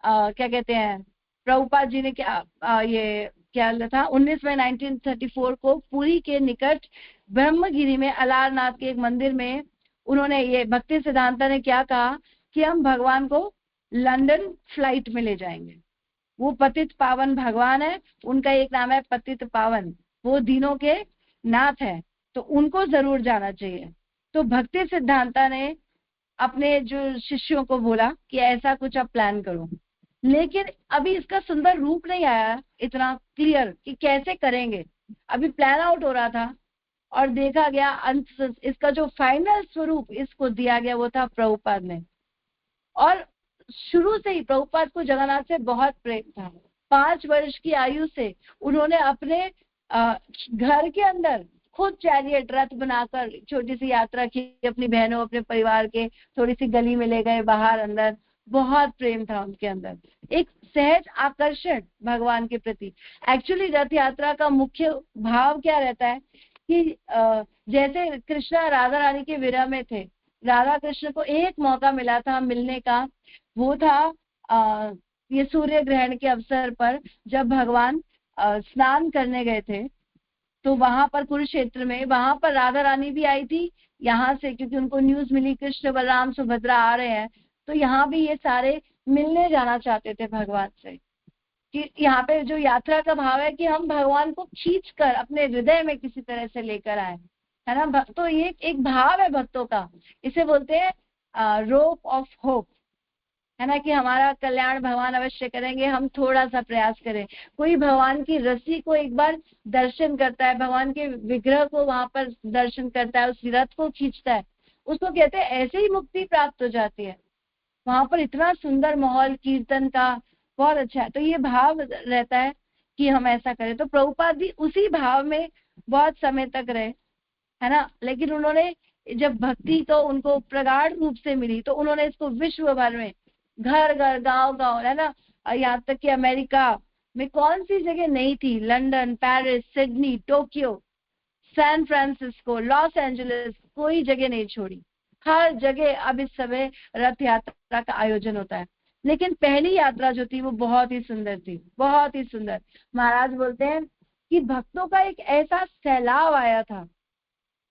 क्या कहते हैं, प्रभुपाद जी ने क्या ये क्या था, 19 मई 1934 को पुरी के निकट ब्रह्मगिरी में अलारनाथ के एक मंदिर में उन्होंने, ये भक्ति सिद्धांत ने क्या कहा कि हम भगवान को लंदन फ्लाइट में ले जाएंगे। वो पतित पावन भगवान है, उनका एक नाम है पतित पावन, वो दीनों के नाथ है, तो उनको जरूर जाना चाहिए। तो भक्ति सिद्धांता ने अपने जो शिष्यों को बोला कि ऐसा कुछ आप प्लान करो, लेकिन अभी इसका सुंदर रूप नहीं आया इतना क्लियर कि कैसे करेंगे। अभी प्लान आउट हो रहा था और देखा गया अंत इसका जो फाइनल स्वरूप इसको दिया गया वो था प्रभुपाद ने। और शुरू से ही प्रभुपाद को जगन्नाथ से बहुत प्रेम था। 5 वर्ष की आयु से उन्होंने अपने घर के अंदर खुद चैरियट रथ बनाकर छोटी सी यात्रा की, अपनी बहनों अपने परिवार के, थोड़ी सी गली में ले गए बाहर अंदर, बहुत प्रेम था उनके अंदर, एक सहज आकर्षण भगवान के प्रति। एक्चुअली रथ यात्रा का मुख्य भाव क्या रहता है कि जैसे कृष्णा राधा रानी के विरह में थे, राधा कृष्ण को एक मौका मिला था मिलने का, वो था ये सूर्य ग्रहण के अवसर पर जब भगवान स्नान करने गए थे, तो वहां पर कुरुक्षेत्र में, वहां पर राधा रानी भी आई थी यहाँ से, क्योंकि उनको न्यूज मिली कृष्ण बलराम सुभद्रा आ रहे हैं, तो यहाँ भी ये सारे मिलने जाना चाहते थे भगवान से। कि यहाँ पे जो यात्रा का भाव है कि हम भगवान को खींच कर अपने हृदय में किसी तरह से लेकर आए, है ना। तो ये एक भाव है भक्तों का, इसे बोलते हैं रोप ऑफ होप, है ना, कि हमारा कल्याण भगवान अवश्य करेंगे, हम थोड़ा सा प्रयास करें। कोई भगवान की रस्सी को एक बार दर्शन करता है, भगवान के विग्रह को वहां पर दर्शन करता है, उस रथ को खींचता है, उसको कहते हैं ऐसे ही मुक्ति प्राप्त हो जाती है। वहां पर इतना सुंदर माहौल कीर्तन का, बहुत अच्छा है। तो ये भाव रहता है कि हम ऐसा करें। तो प्रभुपाद भी उसी भाव में बहुत समय तक रहे, है ना। लेकिन उन्होंने जब भक्ति तो उनको प्रगाढ़ रूप से मिली, तो उन्होंने इसको विश्व भर में, घर घर गांव गांव, है ना, यहाँ तक कि अमेरिका में कौन सी जगह नहीं थी, London, Paris, Sydney, Tokyo, San Francisco, Los Angeles, कोई जगह नहीं छोड़ी। हर जगह अब इस समय रथ यात्रा का आयोजन होता है। लेकिन पहली यात्रा जो थी वो बहुत ही सुंदर थी, बहुत ही सुंदर। महाराज बोलते हैं कि भक्तों का एक ऐसा सैलाब आया था,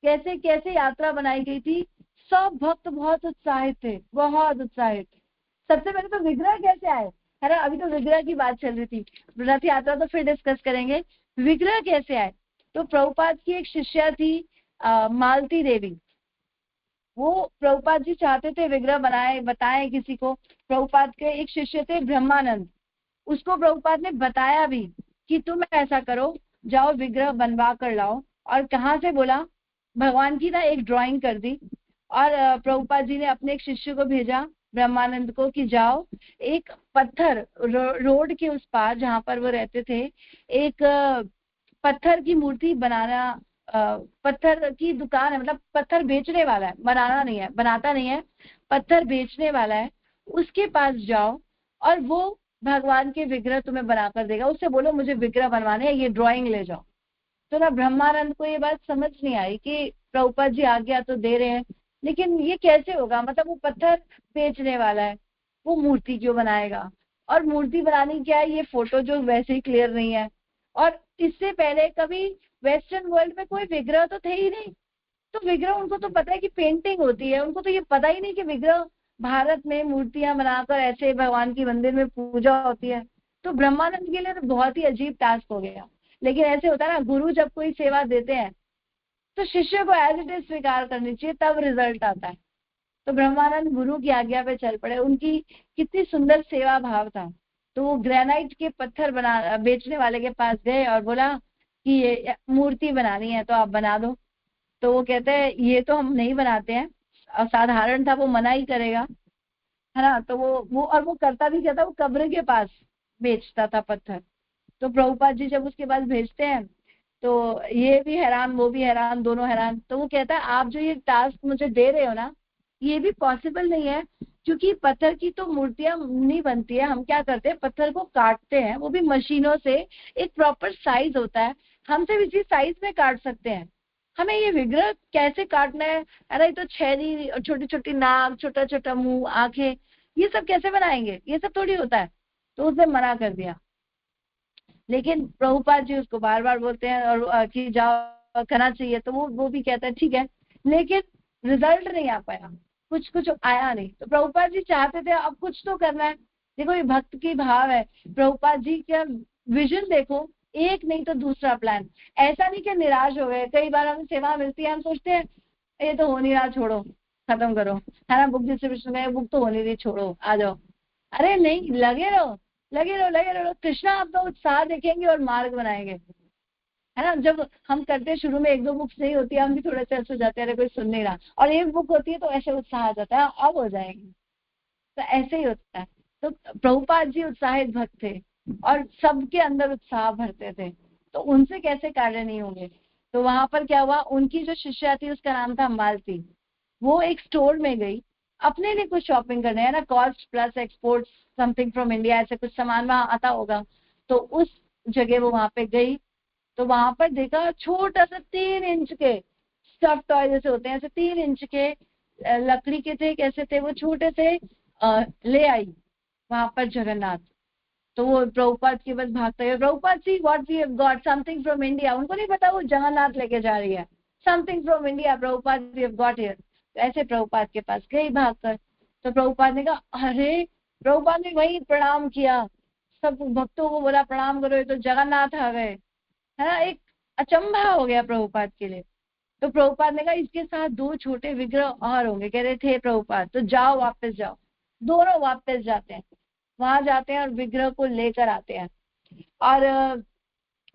कैसे कैसे यात्रा बनाई गई थी, सब भक्त बहुत उत्साहित थे, बहुत उत्साहित। सबसे पहले तो विग्रह कैसे आए, है ना, अभी तो विग्रह की बात चल रही थी, रथ यात्रा तो फिर डिस्कस करेंगे, विग्रह कैसे आए। तो प्रभुपाद की एक शिष्या थी मालती देवी, वो प्रभुपाद जी चाहते थे विग्रह बनाए, बताएं किसी को। प्रभुपाद के एक शिष्य थे ब्रह्मानंद, उसको प्रभुपाद ने बताया भी कि तुम ऐसा करो, जाओ विग्रह बनवा कर लाओ। और कहाँ से बोला, भगवान की ना एक ड्राइंग कर दी, और प्रभुपाद जी ने अपने एक शिष्य को भेजा ब्रह्मानंद को कि जाओ एक पत्थर रोड के उस पार जहाँ पर वो रहते थे, एक पत्थर की मूर्ति बनाना, पत्थर की दुकान है, मतलब पत्थर बेचने वाला है, बनाना नहीं है, बनाता नहीं है, पत्थर बेचने वाला है, उसके पास जाओ और वो भगवान के विग्रह तुम्हें बनाकर देगा। उससे बोलो मुझे विग्रह बनवाने हैं, ये ड्राइंग ले जाओ। तो ना ब्रह्मानंद को ये बात समझ नहीं आई कि प्रभुपाद जी आज्ञा तो दे रहे हैं, लेकिन ये कैसे होगा, मतलब वो पत्थर बेचने वाला है, वो मूर्ति क्यों बनाएगा, और मूर्ति बनानी क्या है, ये फोटो जो वैसे ही क्लियर नहीं है, और इससे पहले कभी वेस्टर्न वर्ल्ड में कोई विग्रह तो थे ही नहीं। तो विग्रह, उनको तो पता है कि पेंटिंग होती है, उनको तो ये पता ही नहीं कि विग्रह भारत में मूर्तियां बनाकर ऐसे भगवान की मंदिर में पूजा होती है। तो ब्रह्मानंद के लिए तो बहुत ही अजीब टास्क हो गया। लेकिन ऐसे होता है ना, गुरु जब कोई सेवा देते हैं तो शिष्य को एज इट इज स्वीकार करनी चाहिए, तब रिजल्ट आता है। तो ब्रह्मानंद गुरु की आज्ञा पे चल पड़े, उनकी कितनी सुंदर सेवा भाव था। तो वो ग्रेनाइट के पत्थर बना बेचने वाले के पास गए और बोला कि ये मूर्ति बनानी है तो आप बना दो। तो वो कहते हैं ये तो हम नहीं बनाते हैं, असाधारण था, वो मना ही करेगा, है ना। तो वो और वो करता भी क्या था, वो कब्र के पास बेचता था पत्थर। तो प्रभुपाद जी जब उसके पास भेजते हैं तो ये भी हैरान, वो भी हैरान, दोनों हैरान। तो वो कहता है आप जो ये टास्क मुझे दे रहे हो ना, ये भी पॉसिबल नहीं है, क्योंकि पत्थर की तो मूर्तियां नहीं बनती है। हम क्या करते हैं, पत्थर को काटते हैं, वो भी मशीनों से, एक प्रॉपर साइज होता है, हम सिर्फ इसी साइज में काट सकते हैं। हमें ये विग्रह कैसे काटना है, अरे ये तो छेदी और छोटी छोटी नाक, छोटा छोटा मुंह, आंखें, ये सब कैसे बनाएंगे, ये सब थोड़ी होता है। तो उसने मना कर दिया। लेकिन प्रभुपाद जी उसको बार बार बोलते हैं और कि जाओ करना चाहिए, तो वो भी कहता है ठीक है, लेकिन रिजल्ट नहीं आ पाया, कुछ कुछ आया नहीं। तो प्रभुपाद जी चाहते थे अब कुछ तो करना है। देखो ये भक्त की भाव है, प्रभुपाद जी का विजन देखो, एक नहीं तो दूसरा प्लान। ऐसा नहीं कि निराश हो गए, कई बार हमें सेवा मिलती है, हम सोचते हैं ये तो हो नहीं रहा, छोड़ो, खत्म करो, है ना, बुक डिस्ट्रीब्यूशन में बुक तो हो नहीं रही, छोड़ो, आ जाओ। अरे नहीं, लगे रहो, लगे रहो, लगे रहो, कृष्णा आपका उत्साह देखेंगे और मार्ग बनाएंगे, है ना। जब हम करते हैं शुरू में एक दो बुक्स नहीं होती है, हम भी थोड़े से ऐसे हो जाते हैं, अरे कोई सुन नहीं रहा, और एक बुक होती है तो ऐसे उत्साह आ जाता है, अब हो जाएंगे। तो ऐसे ही होता है। तो प्रभुपाद जी उत्साहित भक्त थे और सबके अंदर उत्साह भरते थे, तो उनसे कैसे कार्य नहीं होंगे। तो वहां पर क्या हुआ, उनकी जो शिष्या थी उसका नाम था मालती, वो एक स्टोर में गई अपने लिए कुछ शॉपिंग करने, है ना, cost plus export something from India, ऐसे कुछ सामान वहां आता होगा। तो उस जगह वो वहां पे गई, तो वहां पर देखा छोटा सा 3 इंच के स्टफ टॉय जैसे होते हैं, ऐसे 3 इंच के लकड़ी के थे, कैसे थे वो, छोटे से ले आई वहां पर जगन्नाथ। तो वो प्रभुपाद के पास भागता है, Prabhupad see what we have got something from India, उनको नहीं पता वो जगन्नाथ लेके जा रही है, something from India Prabhupad we have got here. ऐसे प्रभुपाद के पास गई भागकर। तो प्रभुपाद ने कहा अरे, प्रभुपाद ने वही प्रणाम किया, सब भक्तों को बोला प्रणाम करो, ये तो जगन्नाथ आ गए, है ना। एक अचंभा हो गया प्रभुपाद के लिए। तो प्रभुपाद ने कहा इसके साथ 2 छोटे विग्रह और होंगे, कह रहे थे प्रभुपाद, तो जाओ वापस जाओ। दोनों वापस जाते हैं, वहां जाते हैं और विग्रह को लेकर आते हैं। और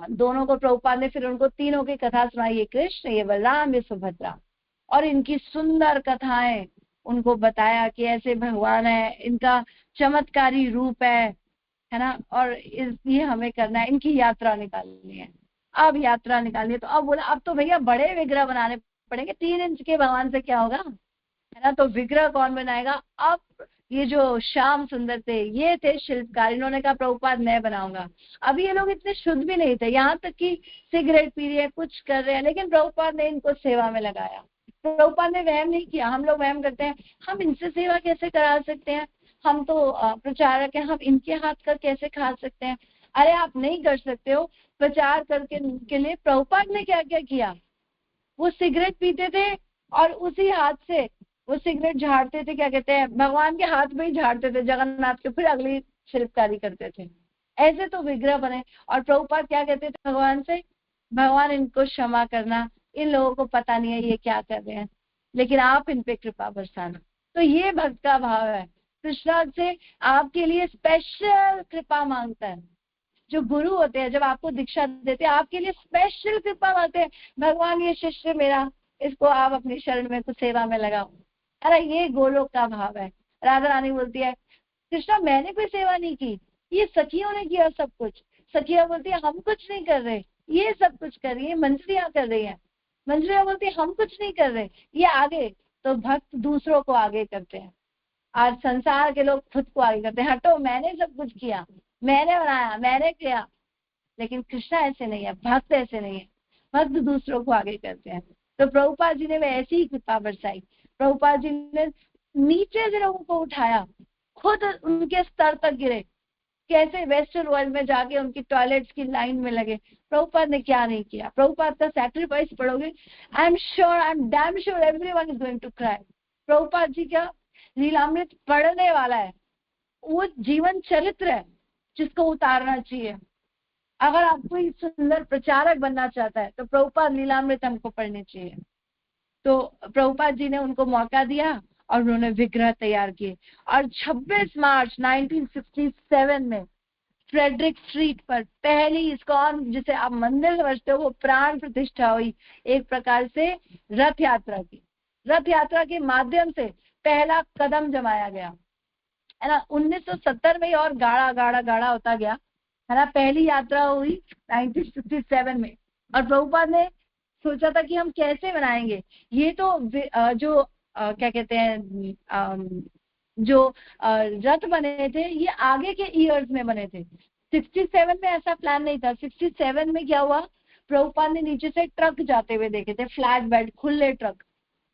दोनों को प्रभुपाद ने फिर उनको तीनों की कथा सुनाई, ये कृष्ण, ये बलराम, ये सुभद्रा, और इनकी सुंदर कथाएं उनको बताया कि ऐसे भगवान है, इनका चमत्कारी रूप है ना, और ये हमें करना है, इनकी यात्रा निकालनी है। अब यात्रा निकालनी है, तो अब बोला अब तो भैया बड़े विग्रह बनाने पड़ेंगे, 3 इंच के भगवान से क्या होगा, है ना। तो विग्रह कौन बनाएगा। अब ये जो श्याम सुंदर थे, ये थे शिल्पकार, इन्होंने कहा प्रभुपाद मैं बनाऊंगा। अब ये लोग इतने शुद्ध भी नहीं थे, यहाँ तक कि सिगरेट पी रहे हैं, कुछ कर रहे हैं, लेकिन प्रभुपाद ने इनको सेवा में लगाया। प्रभुपाद ने वहम नहीं किया, हम लोग वहम करते हैं, हम इनसे सेवा कैसे करा सकते हैं, हम तो प्रचारक हैं, हम इनके हाथ का कैसे खा सकते हैं। अरे आप नहीं कर सकते हो। प्रचार करके के लिए प्रभुपाद ने क्या क्या किया, वो सिगरेट पीते थे और उसी हाथ से वो सिगरेट झाड़ते थे, क्या कहते हैं, भगवान के हाथ में ही झाड़ते थे जगन्नाथ के, फिर अगली शिल्पकारी करते थे। ऐसे तो विग्रह बने। और प्रभुपाद क्या कहते थे भगवान से, भगवान इनको क्षमा करना, इन लोगों को पता नहीं है ये क्या कर रहे हैं, लेकिन आप इन पे कृपा बरसाना। तो ये भक्त का भाव है, कृष्णा से आपके लिए स्पेशल कृपा मांगता है। जो गुरु होते हैं जब आपको दीक्षा देते हैं, आपके लिए स्पेशल कृपा मांगते हैं, भगवान ये शिष्य मेरा, इसको आप अपनी शरण में कुछ सेवा में लगाओ। अरे ये गोलोक का भाव है। राधा रानी बोलती है कृष्णा मैंने कोई सेवा नहीं की, ये सखियों ने किया सब कुछ। सखिया बोलती है हम कुछ नहीं कर रहे, ये सब कुछ कर रही है, मंजरियां कर रही है। मंजरियां बोलती है हम कुछ नहीं कर रहे, ये आगे। तो भक्त दूसरों को आगे करते हैं, आज संसार के लोग खुद को आगे करते हैं, हटो मैंने सब कुछ किया, मैंने बनाया, मैंने किया। लेकिन कृष्णा ऐसे नहीं है, भक्त ऐसे नहीं है, भक्त दूसरों को आगे करते हैं। तो प्रभुपाद जी ने वे ऐसी ही कृपा बरसाई। प्रभुपाद जी ने नीचे से लोगों को उठाया, खुद उनके स्तर तक गिरे, कैसे वेस्टर्न वर्ल्ड में जाके उनकी टॉयलेट्स की लाइन में लगे। प्रभुपाद ने क्या नहीं किया, प्रभुपाद का सैक्रिफाइस पढ़ोगे, I am sure, I am damn sure everyone is going to cry. Prabhupada ji का लीलामृत पढ़ने वाला है, वो जीवन चरित्र है जिसको उतारना चाहिए। अगर आप कोई सुंदर प्रचारक बनना चाहता है तो प्रभुपाद लीलामृत हमको पढ़ने चाहिए। तो प्रभुपाद जी ने उनको मौका दिया और उन्होंने विग्रह तैयार किए। और 26 मार्च 1967 में फ्रेडरिक स्ट्रीट पर पहली इस्कॉन, जिसे आप मंदिर समझते हो, वो प्राण प्रतिष्ठा हुई एक प्रकार से रथ यात्रा की। रथ यात्रा के माध्यम से पहला कदम जमाया गया, है ना। 1970 में और गाढ़ा गाढ़ा गाढ़ा होता गया, है ना। पहली यात्रा हुई 1967 में, और प्रभुपाद ने सोचा था कि हम कैसे बनाएंगे ये। तो जो क्या कहते हैं, जो रथ बने थे ये आगे के ईयर्स में बने थे। 67 में ऐसा प्लान नहीं था। 67 में क्या हुआ, प्रभुपाद ने नीचे से ट्रक जाते हुए देखे थे, फ्लैट बेड खुले ट्रक।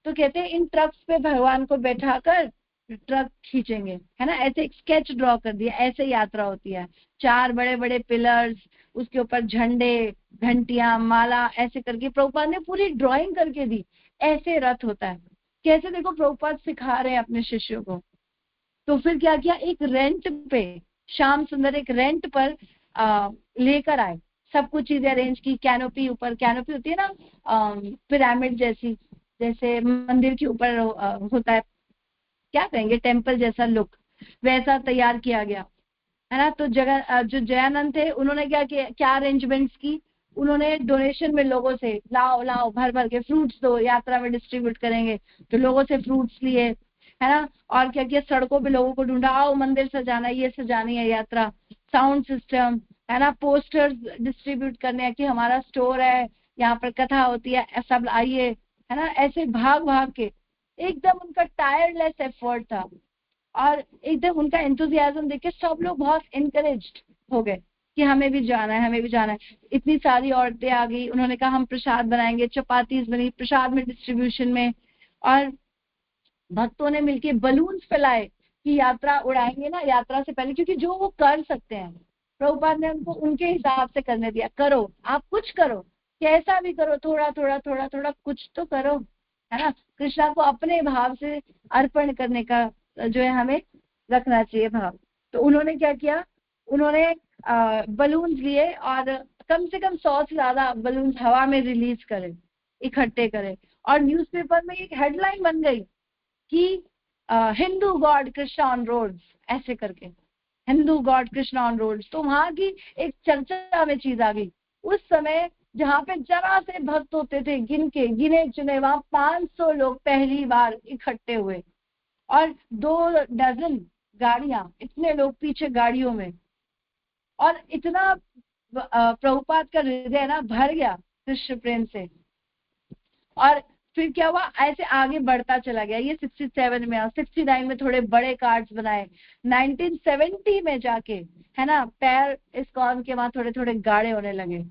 तो कहते हैं इन ट्रक्स पे भगवान को बैठाकर ट्रक खींचेंगे, है ना। ऐसे एक स्केच ड्रॉ कर दिया, ऐसे यात्रा होती है। 4 बड़े बड़े पिलर्स, उसके ऊपर झंडे, घंटियां, माला, ऐसे करके प्रभुपाद ने पूरी ड्राइंग करके दी। ऐसे रथ होता है। कैसे, देखो प्रभुपाद सिखा रहे हैं अपने शिष्यों को। तो फिर क्या किया, एक रेंट पे, श्याम सुंदर एक रेंट पर लेकर आए, सब कुछ चीजें अरेंज की। कैनोपी, ऊपर कैनोपी होती है ना, पिरामिड जैसी, जैसे मंदिर के ऊपर होता है, क्या कहेंगे, टेम्पल जैसा लुक, वैसा तैयार किया गया, है ना। तो जगह जो जयानंद थे उन्होंने क्या किया, क्या अरेंजमेंट्स की, उन्होंने डोनेशन में लोगों से लाओ लाओ भर भर के फ्रूट्स दो, यात्रा में डिस्ट्रीब्यूट करेंगे, तो लोगों से फ्रूट्स लिए, है ना। और क्या किया, सड़कों पे लोगों को ढूंढा, आओ मंदिर सजाना, ये सजानी है यात्रा। साउंड सिस्टम, है ना, पोस्टर्स डिस्ट्रीब्यूट करने हैं कि हमारा स्टोर है, यहाँ पर कथा होती है, सब आइए, है ना। ऐसे भाग भाग के एकदम उनका टायरलेस एफर्ट था, और एकदम उनका एंथुजियाज्म देख के सब लोग बहुत इनकरेज्ड हो गए कि हमें भी जाना है, हमें भी जाना है। इतनी सारी औरतें आ गई, उन्होंने कहा हम प्रसाद बनाएंगे, चपातीज बनी, प्रसाद में डिस्ट्रीब्यूशन में। और भक्तों ने मिलके बलून्स फैलाए कि यात्रा उड़ाएंगे ना यात्रा से पहले, क्योंकि जो वो कर सकते हैं प्रभुपाद ने उनको उनके हिसाब से करने दिया। करो, आप कुछ करो, कैसा भी करो, थोड़ा थोड़ा थोड़ा थोड़ा कुछ तो करो, है ना। कृष्णा को अपने भाव से अर्पण करने का जो है हमें रखना चाहिए भाव। तो उन्होंने क्या किया, उन्होंने बलून्स लिए और कम से कम 100 से ज्यादा बलून्स हवा में रिलीज करे, इकट्ठे करे, और न्यूज़पेपर में एक हेडलाइन बन गई कि Hindu god Krishna on roads, ऐसे करके, Hindu god Krishna on roads. तो वहां की एक चर्चा में चीज आ गई। उस समय जहाँ पे जरा से भक्त होते थे, गिने चुने, वहां 500 लोग पहली बार इकट्ठे हुए, और 2 डजन गाड़ियां, इतने लोग पीछे गाड़ियों में, और इतना प्रभुपाद का हृदय ना भर गया कृष्ण प्रेम से। और फिर क्या हुआ, ऐसे आगे बढ़ता चला गया। ये 67 में, और 69 में थोड़े बड़े कार्ड्स बनाए, 1970 में जाके, है ना, पैर इस्कॉन के वहां थोड़े थोड़े गाढ़े होने लगे।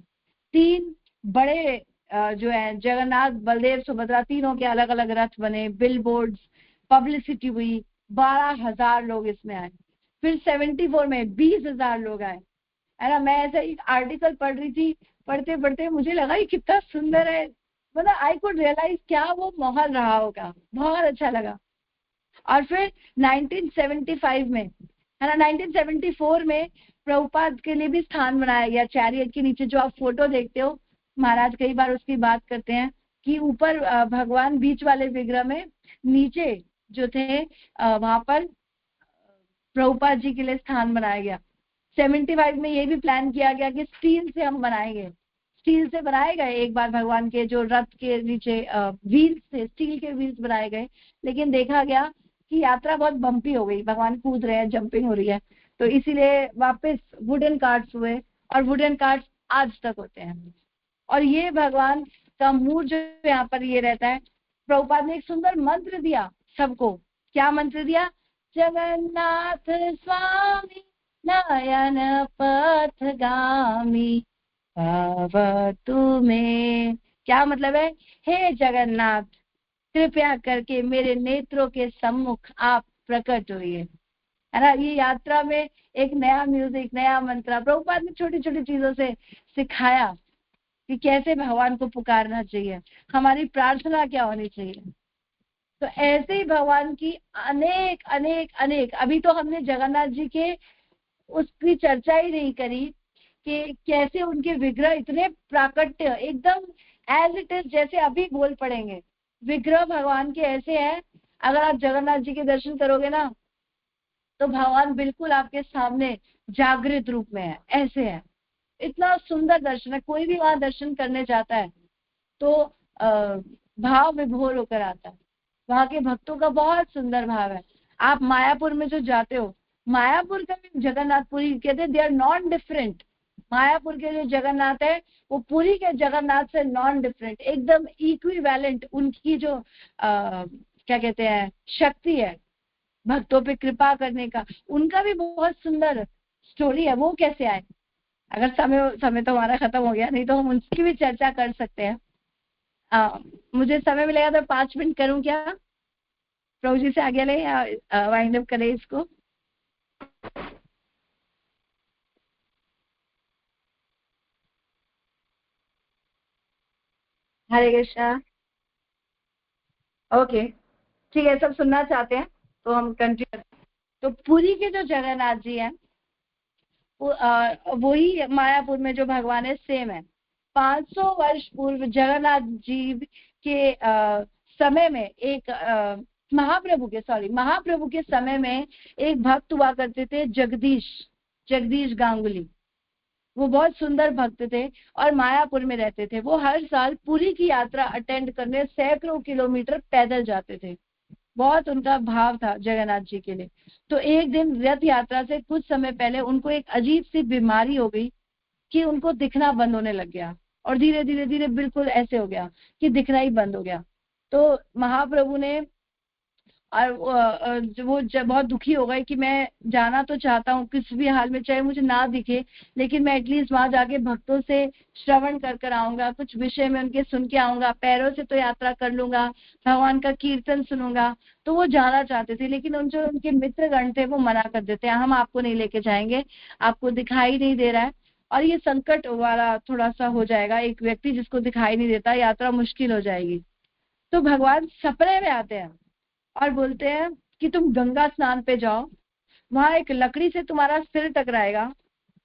3 बड़े जो है जगन्नाथ, बलदेव, सुभद्रा, तीनों के अलग अलग रथ बने, बिल बोर्ड्स, पब्लिसिटी हुई, 12,000 लोग इसमें आए। फिर 74 में 20,000 लोग आए, है ना। मैं ऐसा एक आर्टिकल पढ़ रही थी, पढ़ते पढ़ते मुझे लगा ये कितना सुंदर है, मतलब आई कुड रियलाइज क्या वो माहौल रहा होगा, बहुत अच्छा लगा। और फिर 1975 में, है ना, 1974 में प्रभुपाद के लिए भी स्थान बनाया गया चैरियट के नीचे, जो आप फोटो देखते हो। महाराज कई बार उसकी बात करते हैं कि ऊपर भगवान बीच वाले विग्रह में, नीचे जो थे वहां पर प्रभुपाद जी के लिए स्थान बनाया गया। 75 में ये भी प्लान किया गया कि स्टील से हम बनाएंगे, स्टील से बनाए गए एक बार भगवान के जो रथ के नीचे व्हील्स थे, स्टील के व्हील्स बनाए गए। लेकिन देखा गया कि यात्रा बहुत बम्पी हो गई, भगवान कूद रहे हैं, जंपिंग हो रही है, तो इसीलिए वापस वुडन कार्ड्स हुए, और वुडन कार्ड्स आज तक होते हैं। और ये भगवान का मूड जो यहाँ पर ये रहता है। प्रभुपाद ने एक सुंदर मंत्र दिया सबको। क्या मंत्र दिया, जगन्नाथ स्वामी नयन पथगामी भवतु में। क्या मतलब है, हे जगन्नाथ, कृपया करके मेरे नेत्रों के सम्मुख आप प्रकट होइए, है ना। ये यात्रा में एक नया म्यूजिक, नया मंत्र प्रभुपाद ने छोटी छोटी चीजों से सिखाया कि कैसे भगवान को पुकारना चाहिए, हमारी प्रार्थना क्या होनी चाहिए। तो ऐसे ही भगवान की अनेक अनेक अनेक, अभी तो हमने जगन्नाथ जी के उसकी चर्चा ही नहीं करी कि कैसे उनके विग्रह इतने प्राकट्य, एकदम एज इट इज, जैसे अभी बोल पड़ेंगे। विग्रह भगवान के ऐसे हैं, अगर आप जगन्नाथ जी के दर्शन करोगे ना, तो भगवान बिल्कुल आपके सामने जागृत रूप में है, ऐसे है। इतना सुंदर दर्शन है, कोई भी वहां दर्शन करने जाता है तो भाव विभोर होकर आता है। वहां के भक्तों का बहुत सुंदर भाव है। आप मायापुर में जो जाते हो, मायापुर का भी जगन्नाथपुरी कहते हैं, they are non different. Mayapur के जो जगन्नाथ है वो पुरी के जगन्नाथ से नॉन डिफरेंट, एकदम इक्विवेलेंट। उनकी जो क्या कहते हैं शक्ति है भक्तों पे कृपा करने का, उनका भी बहुत सुंदर स्टोरी है। वो कैसे आए, अगर समय तो हमारा खत्म हो गया, नहीं तो हम उसकी भी चर्चा कर सकते हैं। मुझे समय मिलेगा तो 5 मिनट करूं क्या, प्रभु जी से आगे ले या वाइंड अप करें इसको? हरे कृष्णा। ओके, ठीक है, सब सुनना चाहते हैं तो हम कंटिन्यू। तो पुरी के जो जगन्नाथ जी हैं वही मायापुर में जो भगवान है सेम है। 500 वर्ष पूर्व जगन्नाथ जी के समय में एक महाप्रभु के समय में एक भक्त हुआ करते थे, जगदीश गांगुली। वो बहुत सुंदर भक्त थे और मायापुर में रहते थे। वो हर साल पुरी की यात्रा अटेंड करने सैकड़ों किलोमीटर पैदल जाते थे। बहुत उनका भाव था जगन्नाथ जी के लिए। तो एक दिन रथ यात्रा से कुछ समय पहले उनको एक अजीब सी बीमारी हो गई कि उनको दिखना बंद होने लग गया, और धीरे धीरे धीरे बिल्कुल ऐसे हो गया कि दिखना ही बंद हो गया। तो महाप्रभु ने और वो बहुत दुखी हो गए कि मैं जाना तो चाहता हूँ किस भी हाल में, चाहे मुझे ना दिखे, लेकिन मैं एटलीस्ट वहां जाके भक्तों से श्रवण कर कर आऊंगा, कुछ विषय में उनके सुन के आऊंगा, पैरों से तो यात्रा कर लूंगा, भगवान का कीर्तन सुनूंगा। तो वो जाना चाहते थे, लेकिन उन जो उनके मित्रगण थे वो मना कर देते हैं, हम आपको नहीं लेके जाएंगे, आपको दिखाई नहीं दे रहा है और ये संकट वाला थोड़ा सा हो जाएगा, एक व्यक्ति जिसको दिखाई नहीं देता, यात्रा मुश्किल हो जाएगी। तो भगवान सपने में आते हैं और बोलते हैं कि तुम गंगा स्नान पे जाओ, वहां एक लकड़ी से तुम्हारा सिर टकराएगा,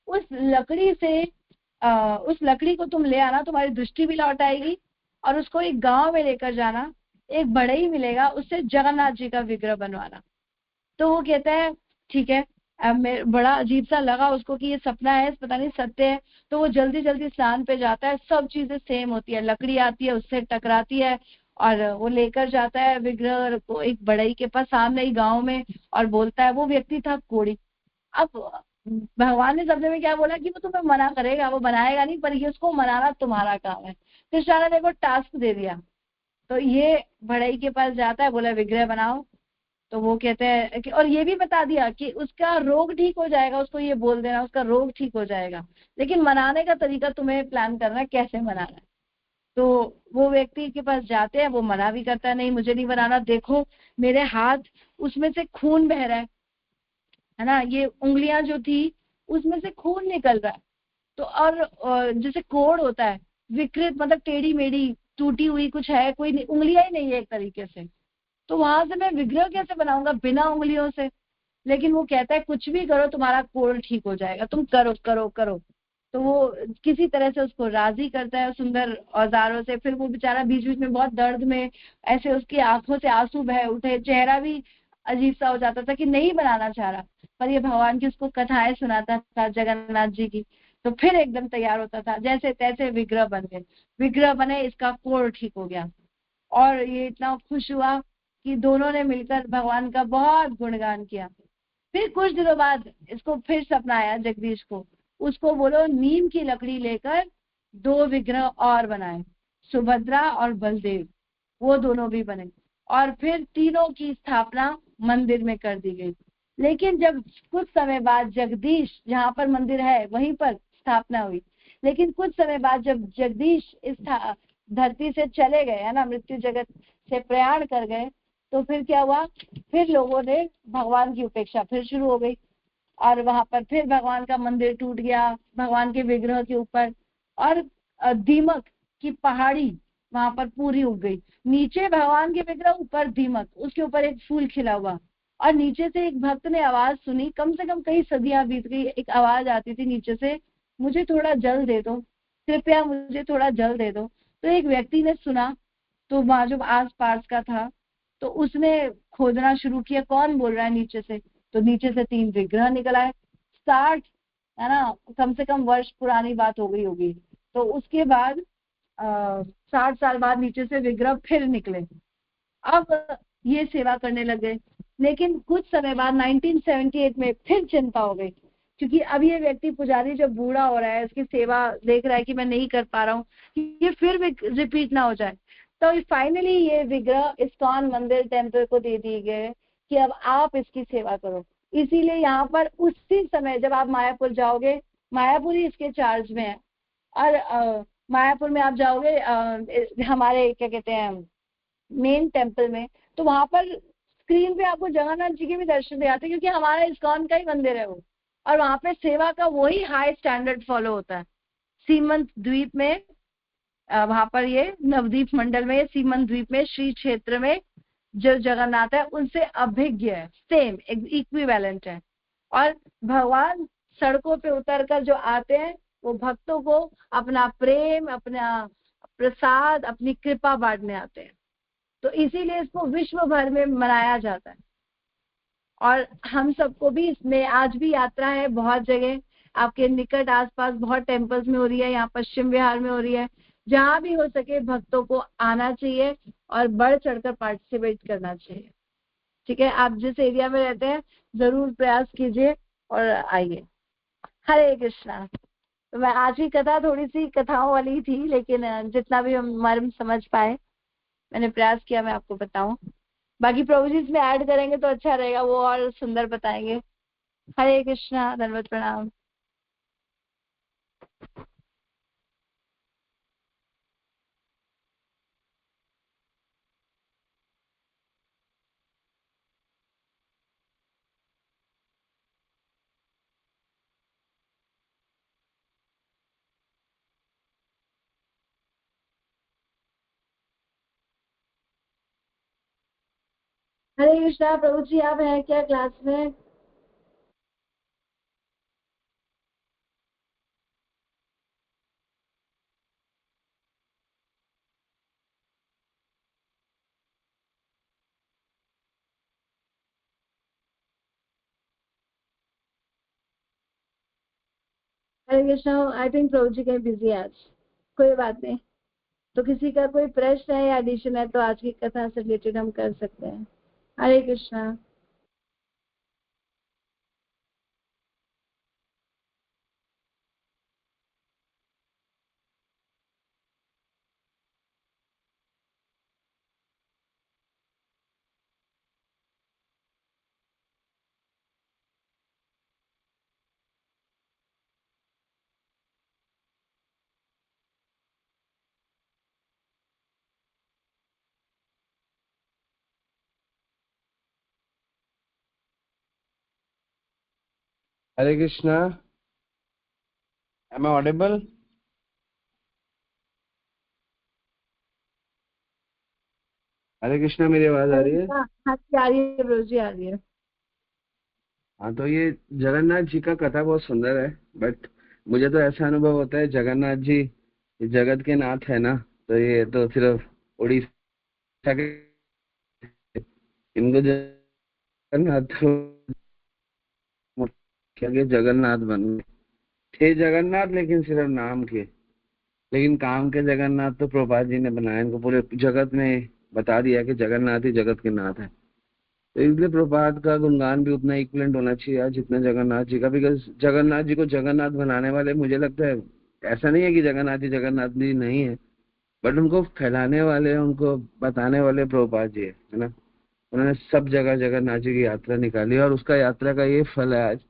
उस लकड़ी से उस लकड़ी को तुम ले आना, तुम्हारी दृष्टि भी लौट आएगी, और उसको एक गांव में लेकर जाना, एक बढ़ई मिलेगा, उससे जगन्नाथ जी का विग्रह बनवाना। तो वो कहता है ठीक है। अब मैं बड़ा अजीब सा लगा उसको कि ये सपना है, पता नहीं सत्य है। तो वो जल्दी जल्दी स्नान पे जाता है, सब चीजें सेम होती है, लकड़ी आती है, उससे टकराती है, और वो लेकर जाता है विग्रह को एक बढ़ई के पास सामने ही गांव में, और बोलता है, वो व्यक्ति था कोड़ी। अब भगवान ने शब्द में क्या बोला कि वो तुम्हें मना करेगा, वो बनाएगा नहीं, पर ये उसको मनाना तुम्हारा काम है। कृष्णा ने देखो टास्क दे दिया। तो ये बढ़ई के पास जाता है, बोला विग्रह बनाओ। तो वो कहते हैं कि, और ये भी बता दिया कि उसका रोग ठीक हो जाएगा, उसको ये बोल देना उसका रोग ठीक हो जाएगा, लेकिन मनाने का तरीका तुम्हें प्लान करना है, कैसे मनाना है। तो वो व्यक्ति के पास जाते हैं, वो मना भी करता है, नहीं मुझे नहीं बनाना, देखो मेरे हाथ उसमें से खून बह रहा है ना, ये उंगलियां जो थी उसमें से खून निकल रहा है। तो और जैसे कोड़ होता है विकृत, मतलब टेढ़ी मेढ़ी टूटी हुई कुछ है, कोई उंगलियां ही नहीं है एक तरीके से, तो वहां से मैं विग्रह कैसे बनाऊंगा बिना उंगलियों से। लेकिन वो कहता है कुछ भी करो तुम्हारा कोढ़ ठीक हो जाएगा, तुम करो करो करो। तो वो किसी तरह से उसको राजी करता है सुंदर औजारों से। फिर वो बेचारा बीच बीच में बहुत दर्द में, ऐसे उसकी आंखों से आंसू बह उठे, चेहरा भी अजीब सा हो जाता था कि नहीं बनाना चाह रहा, पर ये भगवान की उसको कथाएं सुनाता था जगन्नाथ जी की। तो फिर एकदम तैयार होता था, जैसे तैसे विग्रह बन गए, विग्रह बने, इसका कोढ़ ठीक हो गया। और ये इतना खुश हुआ कि दोनों ने मिलकर भगवान का बहुत गुणगान किया। फिर कुछ दिनों बाद इसको फिर सपना आया जगदीश को, उसको बोलो नीम की लकड़ी लेकर 2 विग्रह और बनाए, सुभद्रा और बलदेव, वो दोनों भी बने, और फिर तीनों की स्थापना मंदिर में कर दी गई। लेकिन जब कुछ समय बाद जगदीश, जहाँ पर मंदिर है वहीं पर स्थापना हुई, लेकिन कुछ समय बाद जब जगदीश इस धरती से चले गए, है ना, मृत्यु जगत से प्रयाण कर गए, तो फिर क्या हुआ, फिर लोगों ने भगवान की उपेक्षा फिर शुरू हो गई, और वहां पर फिर भगवान का मंदिर टूट गया भगवान के विग्रह के ऊपर, और दीमक की पहाड़ी वहां पर पूरी उग गई। नीचे भगवान के विग्रह, ऊपर दीमक, उसके ऊपर एक फूल खिला हुआ। और नीचे से एक भक्त ने आवाज सुनी, कम से कम कई सदियां बीत गई, एक आवाज आती थी नीचे से, मुझे थोड़ा जल दे दो, कृपया मुझे थोड़ा जल दे दो। तो एक व्यक्ति ने सुना, तो वहां जो आस पास का था, तो उसने खोदना शुरू किया कौन बोल रहा है नीचे से। तो नीचे से 3 विग्रह निकल आए। 60 है ना, कम से कम वर्ष पुरानी बात हो गई होगी। तो उसके बाद 60 साल बाद नीचे से विग्रह फिर निकले। अब ये सेवा करने लगे। लेकिन कुछ समय बाद 1978 में फिर चिंता हो गई, क्योंकि अब ये व्यक्ति पुजारी जब बूढ़ा हो रहा है, इसकी सेवा देख रहा है कि मैं नहीं कर पा रहा हूँ, ये फिर रिपीट ना हो जाए। तो फाइनली ये विग्रह इस्कॉन मंदिर टेम्पल को दे दिए गए कि अब आप इसकी सेवा करो। इसीलिए यहाँ पर उसी समय जब आप मायापुर जाओगे, मायापुर ही इसके चार्ज में है। और मायापुर में आप जाओगे हमारे क्या कहते हैं मेन टेम्पल में, तो वहां पर स्क्रीन पे आपको जगन्नाथ जी के भी दर्शन दिए जाते हैं, क्योंकि हमारा इस्कॉन का ही मंदिर है वो। और वहां पे सेवा का वही हाई स्टैंडर्ड फॉलो होता है। सीमंत द्वीप में वहां पर ये नवदीप मंडल में, सीमंत द्वीप में, श्री क्षेत्र में जो जगन्नाथ है उनसे अभिज्ञ है, सेम इक्विवेलेंट है। और भगवान सड़कों पे उतर कर जो आते हैं, वो भक्तों को अपना प्रेम, अपना प्रसाद, अपनी कृपा बांटने आते हैं। तो इसीलिए इसको विश्व भर में मनाया जाता है। और हम सबको भी इसमें आज भी यात्रा है बहुत जगह, आपके निकट आसपास बहुत टेम्पल्स में हो रही है, यहाँ पश्चिम बिहार में हो रही है। जहां भी हो सके भक्तों को आना चाहिए और बढ़ चढ़कर पार्टिसिपेट करना चाहिए। ठीक है, आप जिस एरिया में रहते हैं जरूर प्रयास कीजिए और आइए। हरे कृष्णा। तो मैं आज की कथा थोड़ी सी कथाओं वाली थी, लेकिन जितना भी हम मर्म समझ पाए मैंने प्रयास किया मैं आपको बताऊं। बाकी प्रभु जी इसमें ऐड करेंगे तो अच्छा रहेगा, वो और सुंदर बताएंगे। हरे कृष्णा, धन्यवाद, प्रणाम। हरे कृष्णा। प्रभु जी आप हैं क्या क्लास में? हरे कृष्णा। आई थिंक प्रभु जी कहीं बिजी है आज, कोई बात नहीं। तो किसी का कोई प्रश्न है या एडिशन है तो आज की कथा से रिलेटेड हम कर सकते हैं। Hare Krishna. Hare Krishna. Am I audible? Hare Krishna, मेरी आवाज आ हरे रही है? कृष्णा। हाँ जी, आ रही है प्रभु जी, आ रही है। हाँ, तो ये जगन्नाथ जी का कथा बहुत सुंदर है। बट मुझे तो ऐसा अनुभव होता है, जगन्नाथ जी ये जगत के नाथ है ना, तो ये तो सिर्फ उड़ीसा के, इनको जगन्नाथ तो मुख्य के जगन्नाथ बन गए थे। जगन्नाथ लेकिन सिर्फ नाम के, लेकिन काम के जगन्नाथ तो प्रभुपाद जी ने बनाया। इनको पूरे जगत में बता दिया कि जगन्नाथ ही जगत के नाथ है। तो इसलिए प्रभुपाद का गुणगान भी उतना इक्वलेंट होना चाहिए यार, जितना जगन्नाथ जी का। बिकॉज जगन्नाथ जी को जगन्नाथ बनाने वाले, मुझे लगता है ऐसा नहीं है कि जगन्नाथ जी नहीं है, बट उनको फैलाने वाले, उनको बताने वाले प्रभुपाद जी है ना। उन्होंने सब जगह जगन्नाथ जी की यात्रा निकाली और उसका यात्रा का ये फल है आज।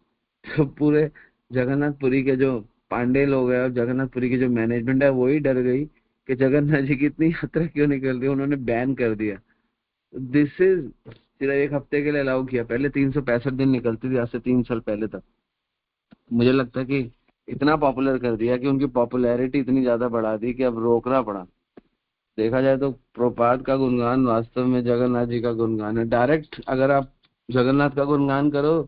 तो पूरे जगन्नाथपुरी के जो पांडे लोग हैं और जगन्नाथपुरी की जो मैनेजमेंट है वही डर गई कि जगन्नाथ जी की इतनी यात्रा क्यों निकल रही है, उन्होंने बैन कर दिया। दिस इज सिर्फ एक हफ्ते के लिए अलाउ किया। पहले 365 दिन निकलती थी, आज से 3 साल पहले तक। मुझे लगता है कि इतना पॉपुलर कर दिया कि उनकी पॉपुलैरिटी इतनी ज्यादा बढ़ा दी कि अब रोकना पड़ा। देखा जाए तो प्रभुपाद का गुणगान वास्तव में जगन्नाथ जी का गुणगान है। डायरेक्ट अगर आप जगन्नाथ का गुणगान करो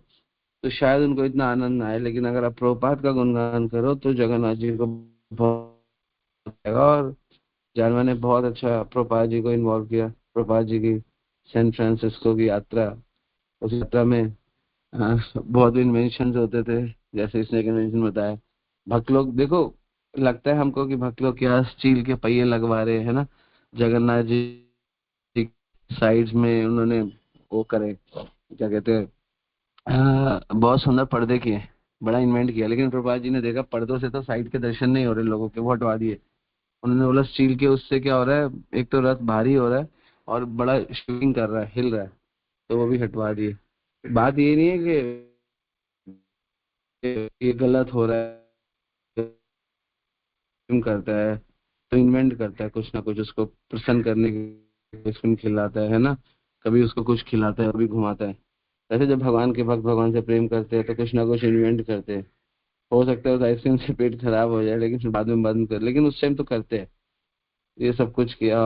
तो शायद उनको इतना आनंद ना आए, लेकिन अगर आप प्रभुपाद का गुणगान करो तो जगन्नाथ जी को बहुत आएगा। और जानवा ने बहुत अच्छा प्रभुपाद जी को इन्वॉल्व किया। प्रभुपाद जी की सैन फ्रांसिस्को की यात्रा, उस यात्रा में बहुत इन्वेंशन होते थे, जैसे इसने एक इन्वेंशन बताया। भक्त लोग देखो, लगता है हमको कि भक्त लोग क्या स्टील के पहिए लगवा रहे हैं ना, जगन्नाथ जी साइड्स में उन्होंने वो करे, क्या कहते हैं, बहुत सुंदर पर्दे किए, बड़ा इन्वेंट किया। लेकिन प्रभुपाद जी ने देखा पर्दों से तो साइड के दर्शन नहीं हो रहे लोगों के, वो हटवा दिए। उन्होंने बोला स्टील के उससे क्या हो रहा है, एक तो रथ भारी हो रहा है और बड़ा स्विंग कर रहा है, हिल रहा है, तो वो भी हटवा दिए। बात ये नहीं है कि ये गलत हो रहा है, करता है तो इन्वेंट करता है कुछ ना कुछ उसको प्रसन्न करने के, स्पिन खिलाता है ना, कभी उसको कुछ खिलाता है, कभी घुमाता है। ऐसे जब भगवान के भक्त भगवान से प्रेम करते हैं तो कुछ ना कुछ इन्वेंट करते हैं। हो सकता है उस आइसक्रीम से पेट खराब हो जाए, लेकिन फिर बाद में बंद कर, लेकिन उस टाइम तो करते हैं। ये सब कुछ किया,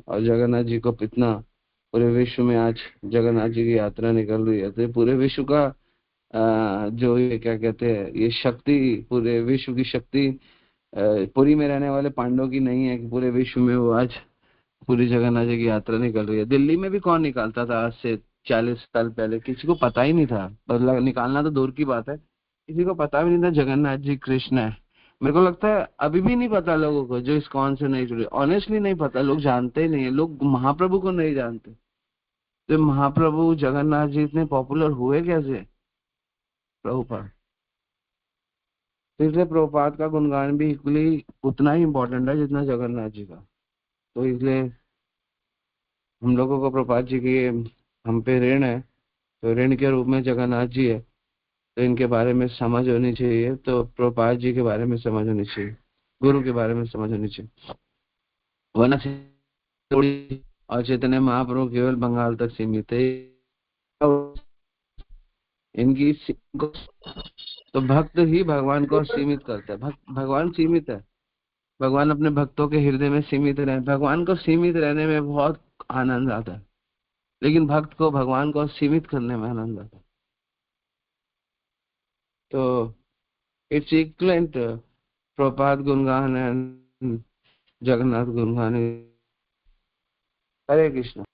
और जगन्नाथ जी को इतना, पूरे विश्व में आज जगन्नाथ जी की यात्रा निकल रही है, तो ये पूरे विश्व का जो ये क्या कहते हैं, ये शक्ति, पूरे विश्व की शक्ति पुरी में रहने वाले पांडवों की नहीं है कि पूरे विश्व में वो आज पूरी जगन्नाथ जी की यात्रा निकल रही है। दिल्ली में भी कौन निकालता था आज से 40 साल पहले, किसी को पता ही नहीं था, मतलब निकालना तो दूर की बात है, किसी को पता भी नहीं था जगन्नाथ जी कृष्ण है। मेरे को लगता है अभी भी नहीं पता लोगों को, जो इस्कॉन से नहीं जुड़े, ऑनेस्टली नहीं पता, लोग जानते ही नहीं है, लोग महाप्रभु को नहीं जानते। तो महाप्रभु जगन्नाथ जी इतने पॉपुलर हुए कैसे? प्रभुपाद, तो इसलिए प्रभुपाद का गुणगान भी इक्वली उतना ही इम्पोर्टेंट है जितना जगन्नाथ जी का। तो इसलिए हम लोगों को प्रभुपाद जी की हम पे ऋण है, तो ऋण के रूप में जगन्नाथ जी है, तो इनके बारे में समझ होनी चाहिए, तो प्रभुपाद जी के बारे में समझ होनी चाहिए, गुरु के बारे में समझ होनी चाहिए। वरना थोड़ी, और चैतन्य महाप्रभु केवल बंगाल तक सीमित है, इनकी तो भक्त ही भगवान को सीमित करता है, भगवान सीमित है, भगवान अपने भक्तों के हृदय में सीमित रहे, भगवान को सीमित रहने में बहुत आनंद आता है, लेकिन भक्त को भगवान को सीमित करने में आनंद आता है। तो इट्स इक्वलेंट, प्रपात गुणगान एंड जगन्नाथ गुणगान। हरे कृष्ण।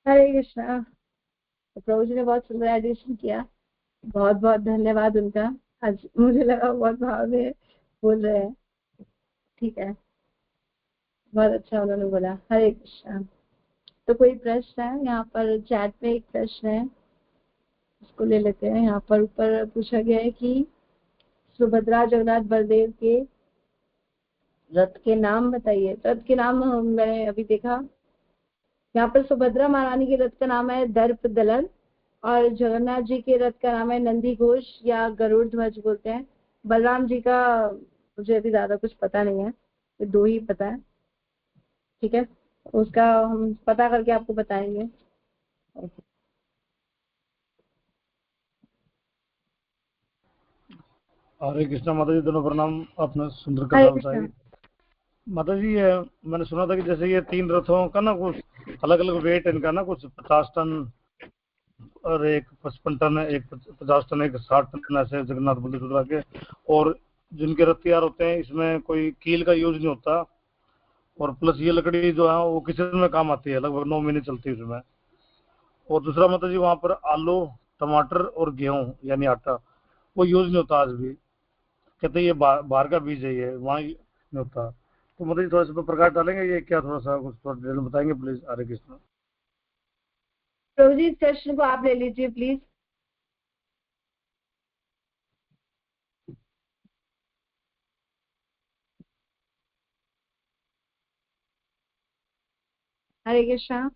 हरे कृष्णा। तो प्रभु जी ने बहुत सुंदर एडिशन किया, बहुत बहुत धन्यवाद उनका। आज मुझे लगा बहुत भाव में बोल रहे हैं। ठीक है, बहुत अच्छा उन्होंने बोला। हरे कृष्णा। तो कोई प्रश्न है? यहाँ पर चैट में एक प्रश्न है, इसको ले लेते हैं। यहाँ पर ऊपर पूछा गया है कि सुभद्रा जगन्नाथ बलदेव के रथ के नाम बताइए। रथ के नाम मैंने अभी देखा, यहाँ पर सुभद्रा महारानी के रथ का नाम है दर्प दलन, और जगन्नाथ जी के रथ का नाम है नंदी घोष या गरुड़ ध्वज बोलते हैं। बलराम जी का मुझे अभी ज्यादा कुछ पता नहीं है, ये दो ही पता है। ठीक है, उसका हम पता करके आपको बताएंगे। हरे कृष्णा माता जी, दोनों प्रणाम। अपना सुंदर हरे कथा कृष्णा। बताई माता जी। ये मैंने सुना था कि जैसे ये 3 रथों का ना कुछ अलग अलग वेट इनका ना, कुछ 50 टन और एक 55 टन, एक 50 टन, एक 60 टन, ऐसे जगन्नाथ बलदेव सुभद्रा के। और जिनके रथ तैयार होते हैं इसमें कोई कील का यूज नहीं होता, और प्लस ये लकड़ी जो है वो किचन में काम आती है, लगभग 9 महीने चलती है उसमें। और दूसरा माता जी, वहाँ पर आलू, टमाटर और गेहूं यानी आटा वो यूज नहीं होता आज भी। कहते ये बाहर का बीज है, ये वहाँ नहीं होता। तो माता जी थोड़ा सा प्रकाश डालेंगे ये क्या, थोड़ा सा कुछ थोड़ा डिटेल में बताएंगे प्लीज। हरे कृष्ण। प्रभु जी, इस प्रश्न को आप ले लीजिए प्लीज। हरे कृष्णा।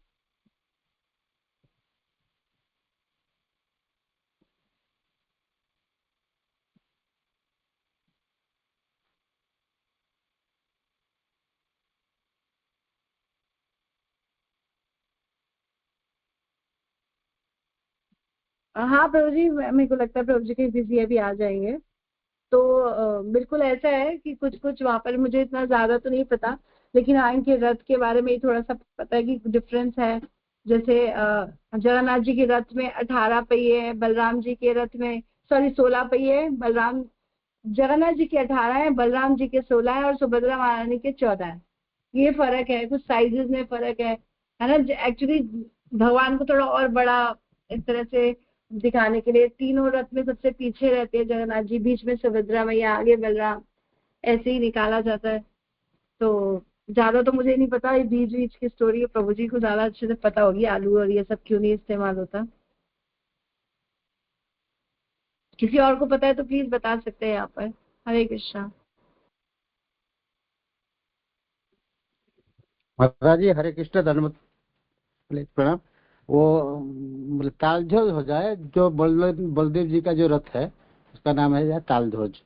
हाँ प्रभु जी, मेरे को लगता है प्रभु जी कहीं बिजी अभी आ जाएंगे। तो बिल्कुल ऐसा है कि कुछ कुछ वहां पर मुझे इतना ज्यादा तो नहीं पता, लेकिन हाँ इनके रथ के बारे में ही थोड़ा सा पता है कि डिफरेंस है। जैसे जगन्नाथ जी के रथ में 18 पहिए हैं, बलराम जी के रथ में सॉरी 16 पहिए, बलराम जगन्नाथ जी के 18 है, बलराम जी के 16 है और सुभद्रा महारानी के 14 है। ये फर्क है, कुछ साइजेस में फर्क है ना। एक्चुअली भगवान को थोड़ा और बड़ा इस तरह से दिखाने के लिए तीनों रथ में सबसे पीछे रहते हैं जगन्नाथ जी, बीच में सुभद्रा मैया, आगे बलराम, ऐसे ही निकाला जाता है। तो ज्यादा तो मुझे नहीं पता, ये बीच बीच की स्टोरी प्रभु जी को ज्यादा अच्छे से पता होगी, आलू और ये सब क्यों नहीं इस्तेमाल होता। किसी और को पता है तो प्लीज बता सकते हैं यहाँ पर। हरे कृष्णा। महाराज जी हरे कृष्ण, धन्यवाद, प्रणाम। वो मतलब तालध्वज हो जाए, जो बलदेव जी का जो रथ है उसका नाम है तालध्वज।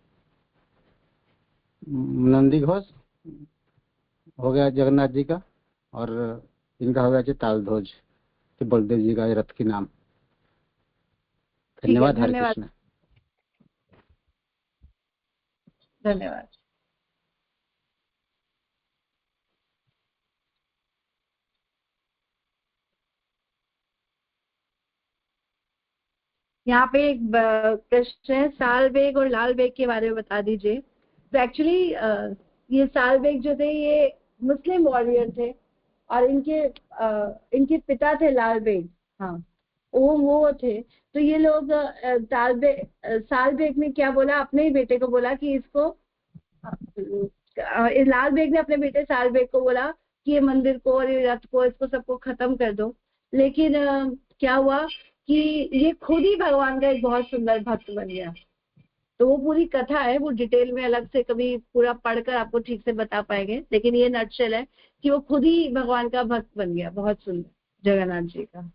नंदी घोष हो गया जगन्नाथ जी का, और इनका हो गया जो तालध्वज, तो बलदेव जी का रथ के नाम। धन्यवाद। हरे धन्यवाद। कृष्ण। धन्यवाद। यहाँ पे एक प्रश्न है, साल बेग और लाल बेग के बारे में बता दीजिए। तो एक्चुअली ये साल बेग जो थे ये मुस्लिम वॉरियर थे और इनके पिता थे लाल बेग। हाँ, वो थे। तो ये लोग साल बेग ने क्या बोला, अपने ही बेटे को बोला कि इसको लाल बेग ने अपने बेटे साल बेग को बोला कि ये मंदिर को और ये रथ को, इसको सबको खत्म कर दो। लेकिन क्या हुआ कि ये खुद ही भगवान का एक बहुत सुंदर भक्त बन गया। तो वो पूरी कथा है, वो डिटेल में अलग से कभी पूरा पढ़कर आपको ठीक से बता पाएंगे, लेकिन ये नटशेल है कि वो खुद ही भगवान का भक्त बन गया, बहुत सुंदर जगन्नाथ जी का।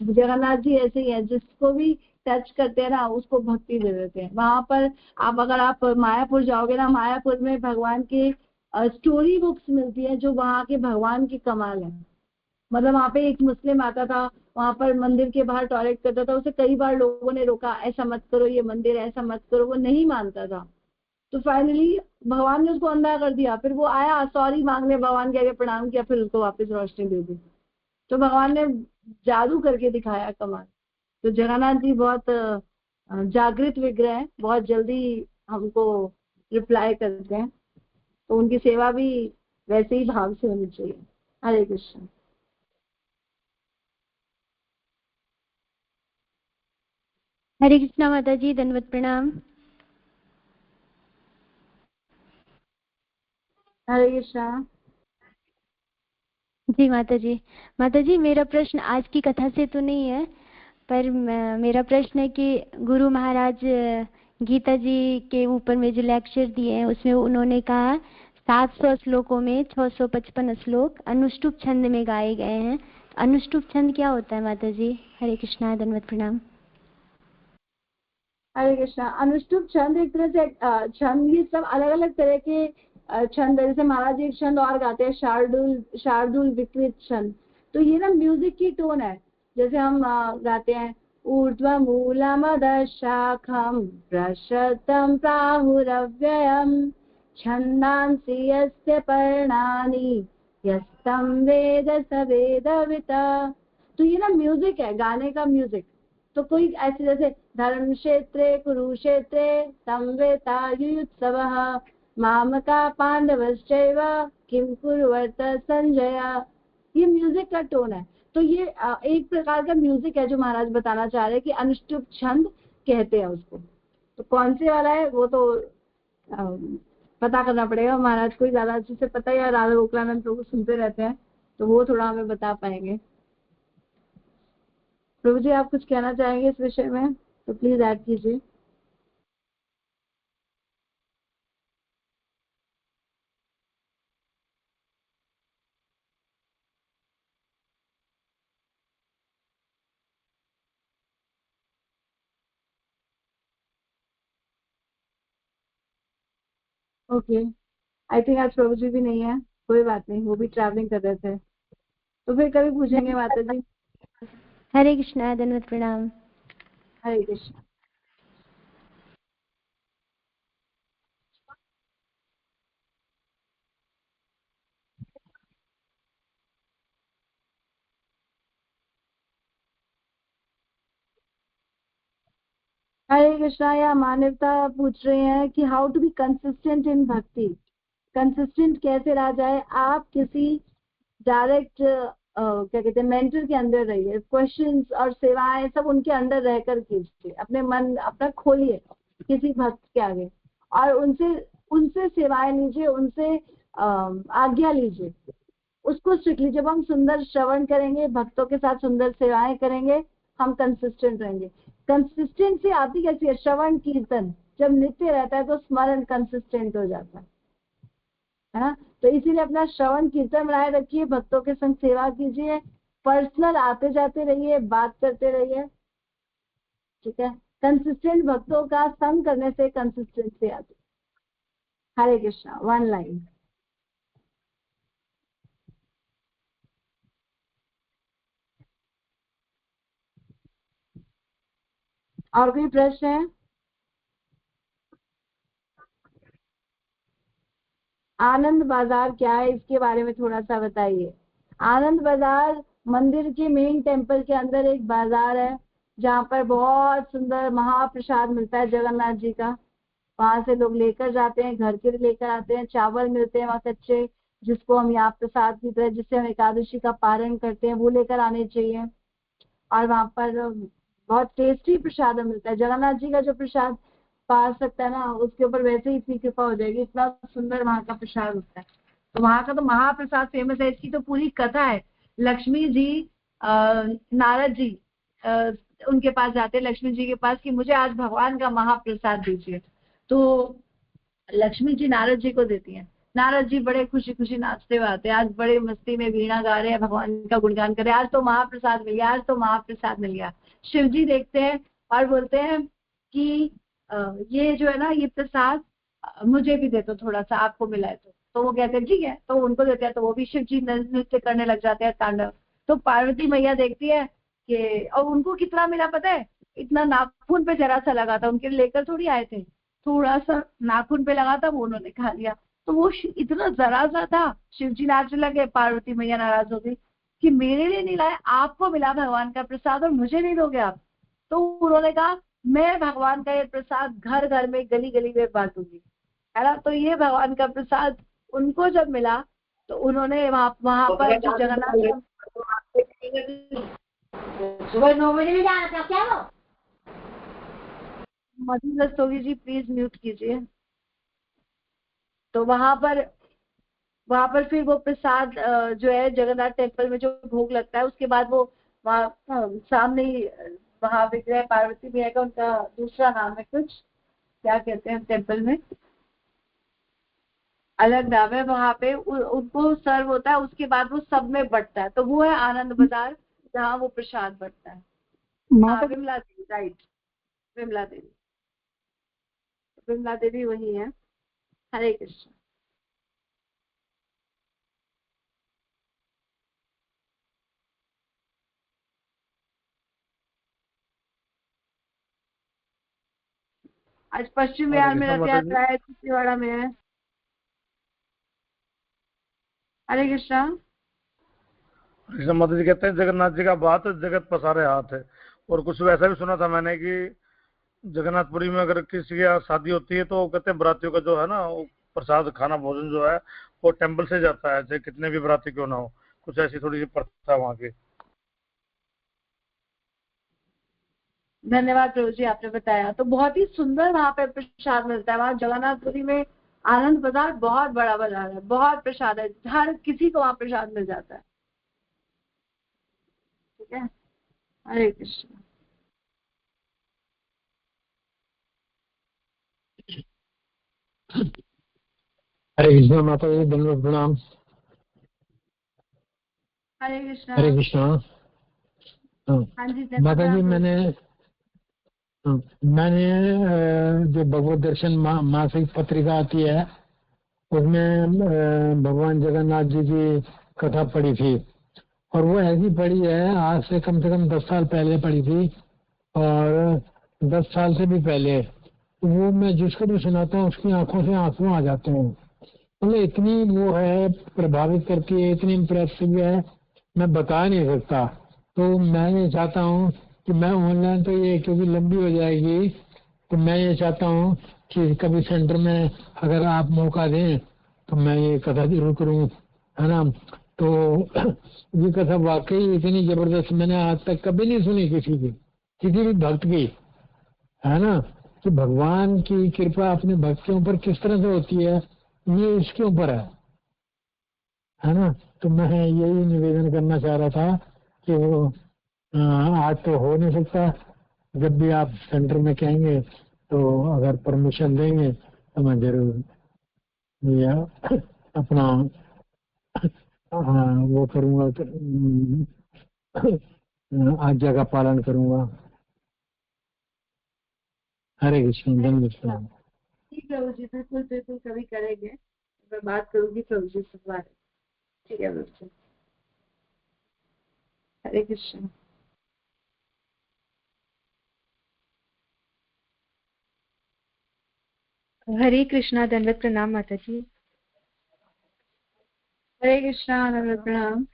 जगन्नाथ जी ऐसे ही है, जिसको भी टच करते हैं ना उसको भक्ति दे देते हैं। वहां पर अगर आप मायापुर जाओगे ना, मायापुर में भगवान के स्टोरी बुक्स मिलती है जो वहां के भगवान की कमाल है। मतलब वहां पे एक मुस्लिम आता था, वहां पर मंदिर के बाहर टॉयलेट करता था, उसे कई बार लोगों ने रोका, ऐसा मत करो, ये मंदिर ऐसा मत करो, वो नहीं मानता था। तो फाइनली भगवान ने उसको अंधा कर दिया, फिर वो आया सॉरी मांगने, भगवान के आगे प्रणाम किया, फिर उसको वापस रोशनी दे दी। तो भगवान ने जादू करके दिखाया कमाल। तो जगन्नाथ जी बहुत जागृत विग्रह है, बहुत जल्दी हमको रिप्लाई करते हैं, तो उनकी सेवा भी वैसे ही भाव से होनी चाहिए। हरे कृष्ण। हरे कृष्णा माता जी, दंडवत प्रणाम। हरे कृष्णा। जी माता जी। माता जी मेरा प्रश्न आज की कथा से तो नहीं है, पर मेरा प्रश्न है कि गुरु महाराज गीता जी के ऊपर में जो लेक्चर दिए हैं उसमें उन्होंने कहा 700 श्लोकों में 655 श्लोक अनुष्टुप छंद में गाए गए हैं। अनुष्टुप छंद क्या होता है माता जी? हरे कृष्णा, दंडवत प्रणाम। हरे कृष्णा। अनुष्टुप छंद एक तरह से छंद, ये सब अलग अलग तरह के छंद, जैसे महाराज एक छंद और गाते हैं, शार्दुल विकृत छंद। तो ये ना म्यूजिक की टोन है। जैसे हम गाते हैं ऊर्ध्वमूलमदः शाखम् प्रशस्तं प्राहुरव्ययम् छन्दांसि यस्य पर्णानि यस्तं वेद स वेदवित्। तो ये ना म्यूजिक है, गाने का म्यूजिक। तो कोई ऐसे जैसे धर्म क्षेत्रे कुरुक्षेत्रे संवेतायुत्सवः मामका पांडवश्चैव किं कुर्वत संजय। ये म्यूजिक का टोन है। तो ये एक प्रकार का म्यूजिक है जो महाराज बताना चाह रहे हैं कि अनुष्टुप छंद कहते हैं उसको। तो कौन से वाला है वो तो पता करना पड़ेगा, महाराज को ही ज्यादा अच्छे से पता है, या राधा गोकुलानंद प्रभु सुनते रहते हैं तो वो थोड़ा हमें बता पाएंगे। प्रभु जी आप कुछ कहना चाहेंगे इस विषय में तो प्लीज ऐड कीजिए। ओके, आई थिंक आज प्रभु जी भी नहीं है, कोई बात नहीं, वो भी ट्रैवलिंग कर रहे थे, तो फिर कभी पूछेंगे माता जी। हरे कृष्णा, दंडवत प्रणाम। हरे कृष्ण। हरे कृष्णा। या मानवता पूछ रहे हैं कि how to be consistent in bhakti. Consistent कैसे रहा जाए। आप किसी डायरेक्ट क्या कहते हैं मेंटर के अंदर रहिए, क्वेश्चंस और सेवाएं सब उनके अंदर रहकर कीजिए, अपने मन अपना खोलिए किसी भक्त के आगे और उनसे उनसे सेवाएं लीजिए, उनसे आज्ञा लीजिए, उसको स्ट्रिक्टली। जब हम सुंदर श्रवण करेंगे, भक्तों के साथ सुंदर सेवाएं करेंगे, हम कंसिस्टेंट रहेंगे। कंसिस्टेंसी आती कैसी है? श्रवण कीर्तन जब नित्य रहता है तो स्मरण कंसिस्टेंट हो जाता है ना। तो इसीलिए अपना श्रवण कीर्तन बनाए रखिए, भक्तों के संग सेवा कीजिए, पर्सनल आते जाते रहिए, बात करते रहिए, ठीक है। कंसिस्टेंट भक्तों का संग करने से कंसिस्टेंसी आती है। हरे कृष्णा। One line. और कोई प्रश्न है? आनंद बाजार क्या है, इसके बारे में थोड़ा सा बताइए। आनंद बाजार मंदिर के मेन टेम्पल के अंदर एक बाजार है जहाँ पर बहुत सुंदर महाप्रसाद मिलता है जगन्नाथ जी का। वहां से लोग लेकर जाते हैं, घर के लिए लेकर आते हैं। चावल मिलते हैं वहाँ कच्चे, जिसको हम यहाँ प्रसाद की तरह, जिससे हम एकादशी का पारण करते हैं, वो लेकर आने चाहिए। और वहाँ पर बहुत टेस्टी प्रसाद मिलता है। जगन्नाथ जी का जो प्रसाद पा सकता है ना, उसके ऊपर वैसे ही इतनी कृपा हो जाएगी, इतना सुंदर वहाँ का प्रसाद होता है। तो वहाँ का तो महाप्रसाद फेमस है। इसकी तो पूरी कथा है। लक्ष्मी जी नारद जी उनके पास जाते हैं, लक्ष्मी जी के पास, कि मुझे आज भगवान का महाप्रसाद दीजिए। तो लक्ष्मी जी नारद जी को देती हैं। नारद जी बड़े खुशी खुशी नाचते हुए आते हैं, आज बड़े मस्ती में वीणा गा रहे हैं, भगवान का गुणगान कर रहे हैं, आज तो महाप्रसाद मिल गया, आज तो महाप्रसाद मिल गया। शिव जी देखते हैं और बोलते हैं कि ये जो है ना, ये प्रसाद मुझे भी दे दो थोड़ा सा, आपको मिला है तो वो कहते हैं ठीक है, तो उनको देते हैं। तो वो भी शिव जी नृत्य करने लग जाते हैं, तांडव। तो पार्वती मैया देखती है कि, और उनको कितना मिला पता है? इतना नाखून पे जरा सा लगा था, उनके लेकर थोड़ी आए थे, थोड़ा सा नाखून पे लगा था, वो उन्होंने खा लिया। तो वो इतना जरा सा था। शिव जी नाचने लगे, पार्वती मैया नाराज हो गई कि मेरे लिए नहीं लाए, आपको मिला भगवान का प्रसाद और मुझे नहीं दोगे आप। तो उन्होंने कहा मैं भगवान का ये प्रसाद घर घर में गली गली में बांटूंगी, है ना। तो ये भगवान का प्रसाद उनको जब मिला तो उन्होंने वहां पर जो जगन्नाथ, सुबह 9 बजे भी जाना था क्या? वो मधु रस्तोगी जी प्लीज म्यूट कीजिए। तो वहां पर फिर वो प्रसाद जो है जगन्नाथ टेम्पल में जो भोग लगता है, उसके बाद वो वहाँ सामने ही वहां विग्रह पार्वती मैया का, उनका दूसरा नाम है कुछ, क्या कहते हैं टेम्पल में, अलग नाम है, वहां पे उनको सर्व होता है। उसके बाद वो सब में बंटता है। तो वो है आनंद बाजार, जहाँ वो प्रसाद बंटता है। हाँ, विमला देवी, राइट, विमला देवी, विमला देवी वही है। हरे कृष्ण। आज पश्चिम बिहार में रथ यात्रा है, छिंदवाड़ा में है। हरे कृष्णा। कृष्ण माता जी कहते हैं जगन्नाथ जी का बात जगत पसारे हाथ है। और कुछ वैसा भी सुना था मैंने कि जगन्नाथपुरी में अगर किसी की शादी होती है तो कहते हैं बरातियों का जो है ना, वो प्रसाद खाना भोजन जो है वो टेम्पल से जाता है, चाहे कितने भी बराती क्यों ना हो। कुछ ऐसी थोड़ी सी प्रथा है वहाँ की। धन्यवाद प्रभु जी, आपने बताया। तो बहुत ही सुंदर वहाँ पे प्रसाद मिलता है। वहाँ जगन्नाथपुरी में आनंद बाजार बहुत बड़ा बाजार है, बहुत प्रसाद है, हर किसी को वहाँ प्रसाद मिल जाता है। ठीक है। हरे कृष्ण। हरे कृष्णा माता जी, धन्यवाद, प्रणाम। हरे कृष्णा। हरे कृष्णा। हाँ जी माता जी, मैंने जो भगवत दर्शन मासिक पत्रिका आती है उसमें भगवान जगन्नाथ जी की कथा पढ़ी थी। और वो ऐसी पढ़ी है, आज से कम 10 साल पहले पढ़ी थी, और 10 साल से भी पहले। वो मैं जिसको भी सुनाता हूँ उसकी आंखों से आंसू आ जाते हैं। मतलब इतनी वो है, प्रभावित करती है, इतनी इम्प्रेसिव है, मैं बता नहीं सकता। तो मैं ये चाहता हूँ कि मैं ऑनलाइन तो ये क्योंकि लंबी हो जाएगी, तो मैं ये चाहता हूँ कि कभी सेंटर में अगर आप मौका दें तो मैं ये कथा जरूर करूँ, है ना। तो ये कथा वाकई इतनी जबरदस्त मैंने आज तक कभी नहीं सुनी किसी की, किसी भी भक्त की, है ना, कि भगवान की कृपा अपने भक्त के ऊपर किस तरह से होती है, ये इसके ऊपर है ना। तो मैं यही निवेदन करना चाह रहा था कि वो आज तो हो नहीं सकता, जब भी आप सेंटर में कहेंगे तो अगर परमिशन देंगे तो मैं जरूर ये अपना वो करूँगा, आज्ञा का पालन करूँगा। हरे कृष्ण, धन्यवाद। ठीक है प्रभु जी, बिल्कुल बिल्कुल कभी करेंगे, मैं बात करूंगी प्रभु जी से बारे। ठीक है प्रभु जी, हरे कृष्ण। हरे कृष्णा, दंडवत प्रणाम माता जी। हरे कृष्णा, दंडवत प्रणाम।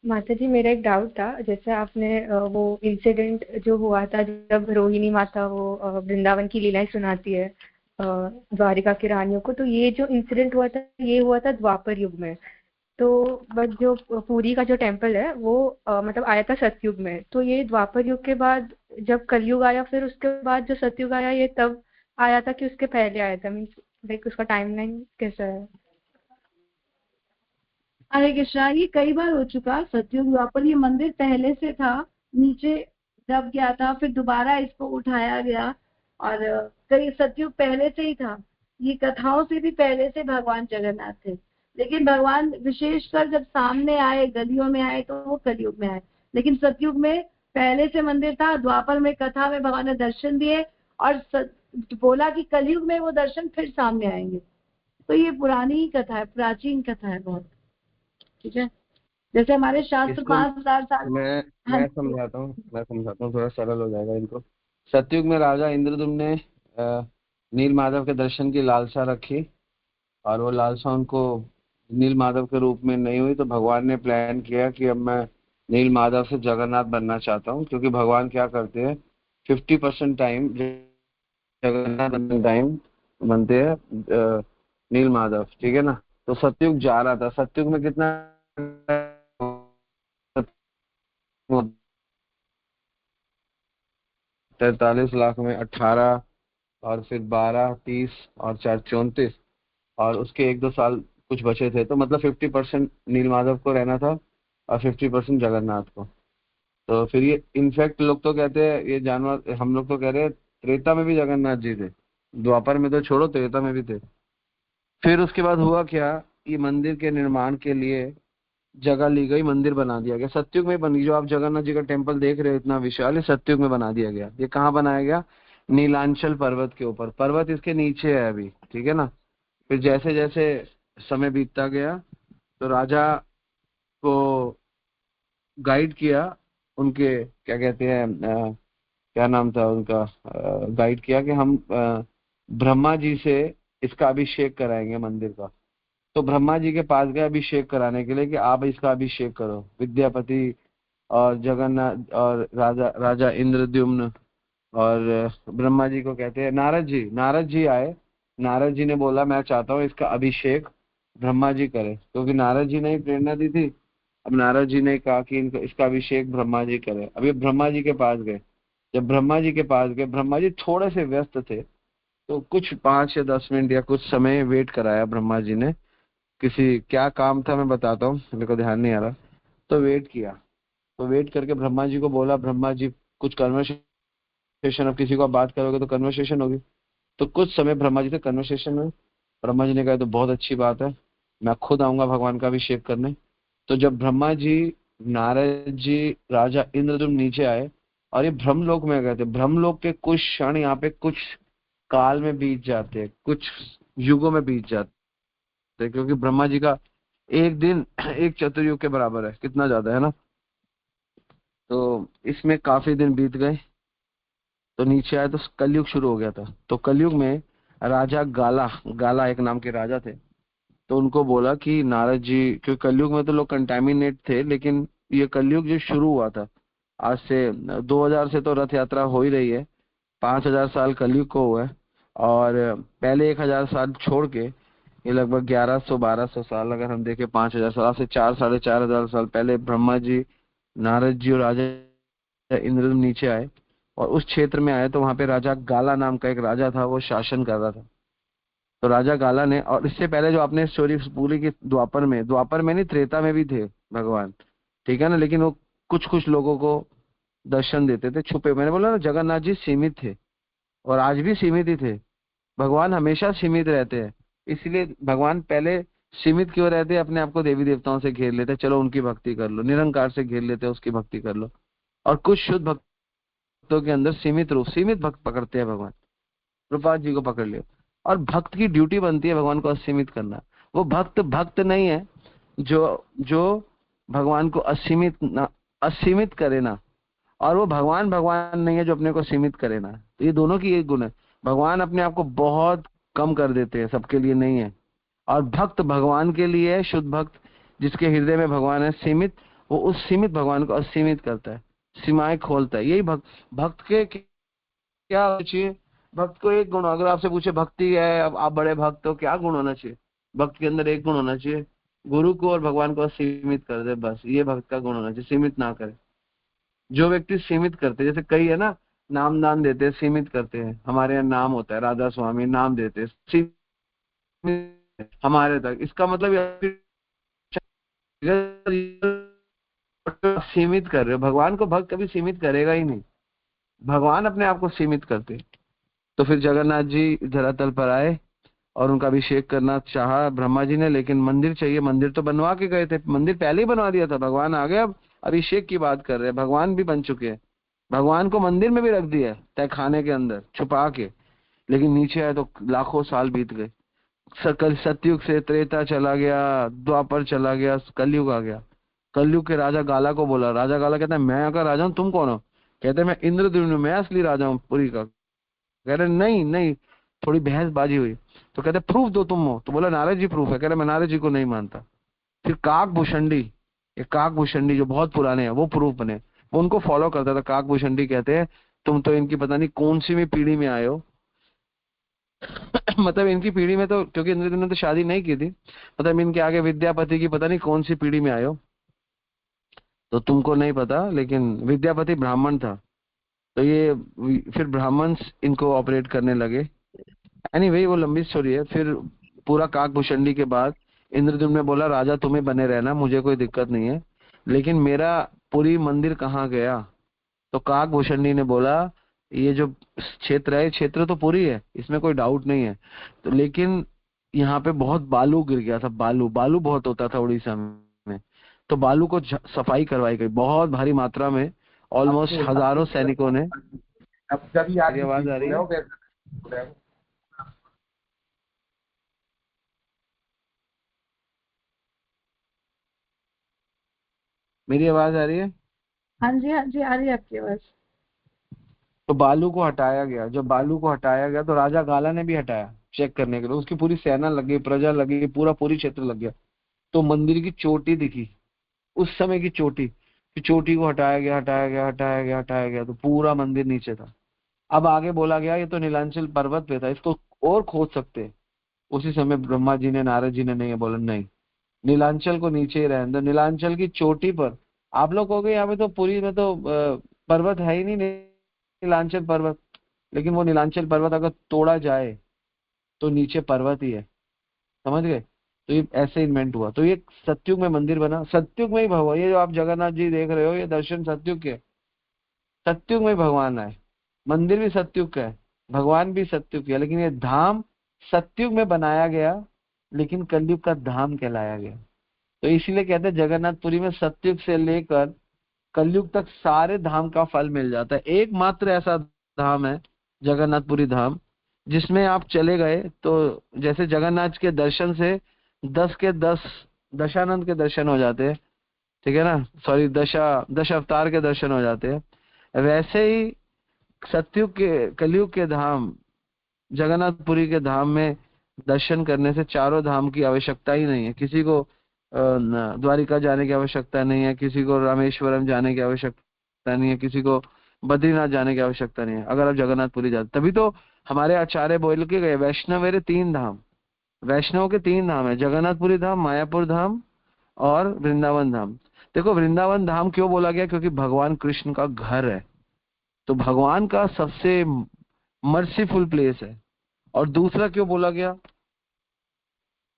माता जी मेरा एक डाउट था, जैसे आपने वो इंसिडेंट जो हुआ था जब रोहिणी माता वो वृंदावन की लीलाएं सुनाती है द्वारिका की रानियों को, तो ये जो इंसिडेंट हुआ था ये हुआ था द्वापर युग में। तो बट जो पुरी का जो टेम्पल है वो मतलब आया था सतयुग में। तो ये द्वापर युग के बाद जब कलयुग आया, फिर उसके बाद जो सतयुग आया ये तब आया था कि उसके पहले आया था, मीन्स लाइक उसका टाइमलाइन कैसा है? हरे कृष्णा, ये कई बार हो चुका सतयुग द्वापर। ये मंदिर पहले से था, नीचे दब गया था, फिर दोबारा इसको उठाया गया, और कई सतयुग पहले से ही था। ये कथाओं से भी पहले से भगवान जगन्नाथ थे, लेकिन भगवान विशेषकर जब सामने आए, गलियों में आए, तो वो कलयुग में आए। लेकिन सतयुग में पहले से मंदिर था, द्वापर में कथा में भगवान ने दर्शन दिए, और बोला कि कलयुग में वो दर्शन फिर सामने आएंगे। तो ये पुरानी ही कथा है, प्राचीन कथा है बहुत। ठीक है, जैसे हमारे शास्त्र 5000 साल। मैं समझाता हूँ, थोड़ा सरल हो जाएगा इनको। सतयुग में राजा इंद्रदुम्न ने नील माधव के दर्शन की लालसा रखी, और वो लालसा उनको नील माधव के रूप में नहीं हुई, तो भगवान ने प्लान किया कि अब मैं नील माधव से जगन्नाथ बनना चाहता हूँ। क्योंकि भगवान क्या करते हैं, 50% टाइम जगन्नाथ टाइम बनते हैं नील माधव, ठीक है ना। तो सतयुग जा रहा था, सतयुग में कितना 43 लाख में 18, और फिर 12, 30 और 4, 34, और उसके 1-2 साल कुछ बचे थे। तो मतलब 50% नील माधव को रहना था और 50% जगन्नाथ को। तो फिर ये इनफैक्ट लोग तो कहते हैं, ये जानवर, हम लोग तो कह रहे हैं त्रेता में भी जगन्नाथ जी थे, द्वापर में तो छोड़ो, त्रेता में भी थे। फिर उसके बाद हुआ क्या, ये मंदिर के निर्माण के लिए जगह ली गई, मंदिर बना दिया गया। सतयुग में बनी, जो आप जगन्नाथ जी का टेम्पल देख रहे हो इतना विशाल, ये सतयुग में बना दिया गया। ये कहाँ बनाया गया, नीलांचल पर्वत के ऊपर। पर्वत इसके नीचे है अभी, ठीक है ना। फिर जैसे जैसे समय बीतता गया तो राजा को गाइड किया, उनके क्या कहते हैं क्या नाम था उनका, गाइड किया कि हम ब्रह्मा जी से इसका अभिषेक कराएंगे मंदिर का। तो ब्रह्मा जी के पास गए अभिषेक कराने के लिए कि आप इसका अभिषेक करो। विद्यापति और जगन्नाथ और राजा इंद्रद्युम्न और ब्रह्मा जी को कहते हैं, नारद जी आए। नारद जी ने बोला मैं चाहता हूँ इसका अभिषेक ब्रह्मा जी करें, क्योंकि नारद जी ने ही प्रेरणा दी थी। अब नारद जी ने कहा कि इसका अभिषेक ब्रह्मा जी करें। अब ये ब्रह्मा जी के पास गए। जब ब्रह्मा जी के पास गए, ब्रह्मा जी थोड़े से व्यस्त थे, तो कुछ 5 या 10 मिनट या कुछ समय वेट कराया ब्रह्मा जी ने। किसी क्या काम था मैं बताता हूँ, मेरे को ध्यान नहीं आ रहा। तो वेट किया, तो वेट करके ब्रह्मा जी को बोला, ब्रह्मा जी कुछ कन्वर्सेशन, अब किसी को आप बात करोगे तो कन्वर्सेशन होगी। तो कुछ समय ब्रह्मा जी से कन्वर्सेशन में ब्रह्मा जी ने कहा तो बहुत अच्छी बात है, मैं खुद आऊंगा भगवान का अभिषेक करने। तो जब ब्रह्मा जी, नारद जी, राजा इंद्रद्युम्न नीचे आए और ये ब्रह्मलोक में गए थे। ब्रह्मलोक के कुछ क्षण यहाँ पे कुछ काल में बीत जाते हैं, कुछ युगों में बीत जाते हैं, क्योंकि ब्रह्मा जी का एक दिन एक चतुर्युग के बराबर है, कितना ज्यादा है ना। तो इसमें काफी दिन बीत गए, तो नीचे आए तो कलयुग शुरू हो गया था। तो कलयुग में राजा गाला एक नाम के राजा थे। तो उनको बोला कि नारद जी, क्योंकि कलयुग में तो लोग कंटामिनेट थे, लेकिन ये कलयुग जो शुरू हुआ था आज से 2000 से तो रथ यात्रा हो ही रही है। 5000 साल कलयुग को हुआ है, और पहले 1000 साल छोड़ के ये लगभग 1100-1200 साल अगर हम देखें, 5000 साल से 4-4.5 साल पहले ब्रह्मा जी, नारद जी और राजा इंद्र नीचे आए और उस क्षेत्र में आए। तो वहां पे राजा गाला नाम का एक राजा था, वो शासन कर रहा था। तो राजा गाला ने, और इससे पहले जो आपने स्टोरी पूरी की द्वापर में नहीं, त्रेता में भी थे भगवान, ठीक है ना, लेकिन वो कुछ कुछ लोगों को दर्शन देते थे छुपे। मैंने बोला ना जगन्नाथ जी सीमित थे और आज भी सीमित ही थे। भगवान हमेशा सीमित रहते हैं, इसलिए भगवान पहले सीमित क्यों रहते हैं, अपने आप को देवी देवताओं से घेर लेते, चलो उनकी भक्ति कर लो, निरंकार से घेर लेते, उसकी भक्ति कर लो। और कुछ शुद्ध भक्तों के अंदर सीमित भक्त पकड़ते हैं भगवान, प्रभुपाद जी को पकड़ लियो। और भक्त की ड्यूटी बनती है भगवान को असीमित करना। वो भक्त नहीं है जो भगवान को असीमित करे ना, और वो भगवान नहीं है जो अपने को सीमित करे ना। तो ये दोनों की एक गुण है। भगवान अपने आप को बहुत कम कर देते हैं, सबके लिए नहीं है। और भक्त भगवान के लिए है, शुद्ध भक्त जिसके हृदय में भगवान है सीमित, वो उस सीमित भगवान को असीमित करता है, सीमाएं खोलता है। यही भक्त के क्या चाहिए। भक्त को एक गुण, अगर आपसे पूछे भक्ति है, अब आप बड़े भक्त हो, क्या गुण होना चाहिए? भक्त के अंदर एक गुण होना चाहिए, गुरु को और भगवान को सीमित कर दे, बस ये भक्त का गुण होना चाहिए, सीमित ना करे। जो व्यक्ति सीमित करते, जैसे कई है ना नाम दान देते हैं, सीमित करते हैं। हमारे यहाँ नाम होता है राधा स्वामी, नाम देते हैं हमारे तक, इसका मतलब सीमित कर रहे हो। भगवान को भक्त कभी सीमित करेगा ही नहीं, भगवान अपने आप को सीमित करते। तो फिर जगन्नाथ जी धरातल पर आए और उनका अभिषेक करना चाहा ब्रह्मा जी ने, लेकिन मंदिर चाहिए। मंदिर तो बनवा के गए थे, मंदिर पहले ही बनवा दिया था, भगवान आ गए। अब अभिषेक की बात कर रहे हैं, भगवान भी बन चुके हैं, भगवान को मंदिर में भी रख दिया तय खाने के अंदर छुपा के, लेकिन नीचे आए तो लाखों साल बीत गए। सतयुग से त्रेता चला गया, द्वापर चला गया, कलयुग आ गया। कलयुग के राजा गाला को बोला, राजा गाला कहता है मैं अगर राजा हूँ, तुम कौन हो? कहते मैं इंद्रद्युम्न, मैं असली राजा हूँ पुरी का। कह रहे नहीं, थोड़ी बहसबाजी हुई। तो कहते प्रूफ दो तुम हो। तो बोला नारद जी प्रूफ है। कह रहे मैं नारद जी को नहीं मानता। फिर काकभूषणी, ये काकभूषणी जो बहुत पुराने हैं वो प्रूफ बने, वो उनको फॉलो करता था। काकभूषणी कहते हैं तुम तो इनकी पता नहीं कौन सी भी पीढ़ी में आए हो मतलब इनकी पीढ़ी में तो, क्योंकि इंद्रद्युम्न ने तो शादी नहीं की थी, मतलब इनके आगे विद्यापति की पता नहीं कौन सी पीढ़ी में आए हो, तो तुमको नहीं पता। लेकिन विद्यापति ब्राह्मण था, तो ये फिर ब्राह्मण इनको ऑपरेट करने लगे। एनीवे वो लंबी स्टोरी है। फिर पूरा काकभूषणी के बाद इंद्रद्युम्न ने बोला राजा तुम्हें बने रहना, मुझे कोई दिक्कत नहीं है, लेकिन मेरा पुरी मंदिर कहाँ गया? तो काकभूषणी ने बोला ये जो क्षेत्र है, क्षेत्र तो पुरी है, इसमें कोई डाउट नहीं है, तो लेकिन यहाँ पे बहुत बालू गिर गया था। बालू बहुत होता था उड़ीसा में, तो बालू को सफाई करवाई गई बहुत भारी मात्रा में, ऑलमोस्ट हजारों सैनिकों ने। मेरी आवाज आ रही है? मेरी आवाज आ रही है? हाँ जी आ रही है आपकी आवाज। तो बालू को हटाया गया। जब बालू को हटाया गया तो राजा गाला ने भी हटाया चेक करने के लिए, उसकी पूरी सेना लगी, प्रजा लगी, पूरी क्षेत्र लग गया। तो मंदिर की चोटी दिखी, उस समय की चोटी को हटाया गया, तो पूरा मंदिर नीचे था। अब आगे बोला गया ये तो नीलांचल पर्वत पे था, इसको और खोद सकते हैं। उसी समय ब्रह्मा जी ने, नारद जी ने नहीं बोला नहीं, नीलांचल को नीचे ही रहने दो। नीलांचल की चोटी पर आप लोग कहोगे यहाँ पे तो पुरी में तो पर्वत है ही नहीं, नीलांचल पर्वत, लेकिन वो नीलांचल पर्वत अगर तोड़ा जाए तो नीचे पर्वत ही है, समझ गए? तो ये ऐसे इन्वेंट हुआ। तो ये सतयुग में मंदिर बना, सतयुग में ही भगवान, ये जो आप जगन्नाथ जी देख रहे हो ये दर्शन सतयुग के, सतयुग में भगवान आए। मंदिर भी सतयुग का है, भगवान भी सतयुग का है, लेकिन ये धाम सतयुग में बनाया गया, लेकिन कलयुग का धाम कहलाया गया। तो इसीलिए कहते हैं जगन्नाथपुरी में सतयुग से लेकर कलयुग तक सारे धाम का फल मिल जाता है। एकमात्र ऐसा धाम है जगन्नाथपुरी धाम, जिसमें आप चले गए तो जैसे जगन्नाथ के दर्शन से 10 के 10 दशानंद के दर्शन हो जाते हैं, ठीक है ना, सॉरी दश अवतार के दर्शन हो जाते हैं, वैसे ही सतयुग के, कलयुग के धाम जगन्नाथपुरी के धाम में दर्शन करने से चारों धाम की आवश्यकता ही नहीं है। किसी को द्वारिका जाने की आवश्यकता नहीं है, किसी को रामेश्वरम जाने की आवश्यकता नहीं है, किसी को बद्रीनाथ जाने की आवश्यकता नहीं है अगर आप जगन्नाथपुरी जाते। तभी तो हमारे आचार्य बोल के गए वैष्णव मेरे 3 धाम, वैष्णव के 3 धाम है, जगन्नाथपुरी धाम, मायापुर धाम और वृंदावन धाम। देखो वृंदावन धाम क्यों बोला गया, क्योंकि भगवान कृष्ण का घर है, तो भगवान का सबसे मर्सीफुल प्लेस है। और दूसरा क्यों बोला गया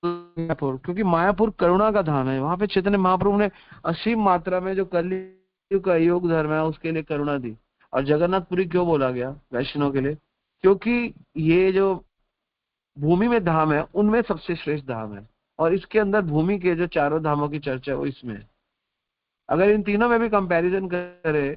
मायापुर, क्योंकि मायापुर करुणा का धाम है, वहां पे चैतन्य महाप्रभु ने असीम मात्रा में जो कलयुग का योग धर्म है उसके लिए करुणा दी। और जगन्नाथपुरी क्यों बोला गया वैष्णव के लिए, क्योंकि ये जो भूमि में धाम है उनमें सबसे श्रेष्ठ धाम है, और इसके अंदर भूमि के जो 4 धामों की चर्चा है वो इसमें है। अगर इन तीनों में भी कंपैरिजन करें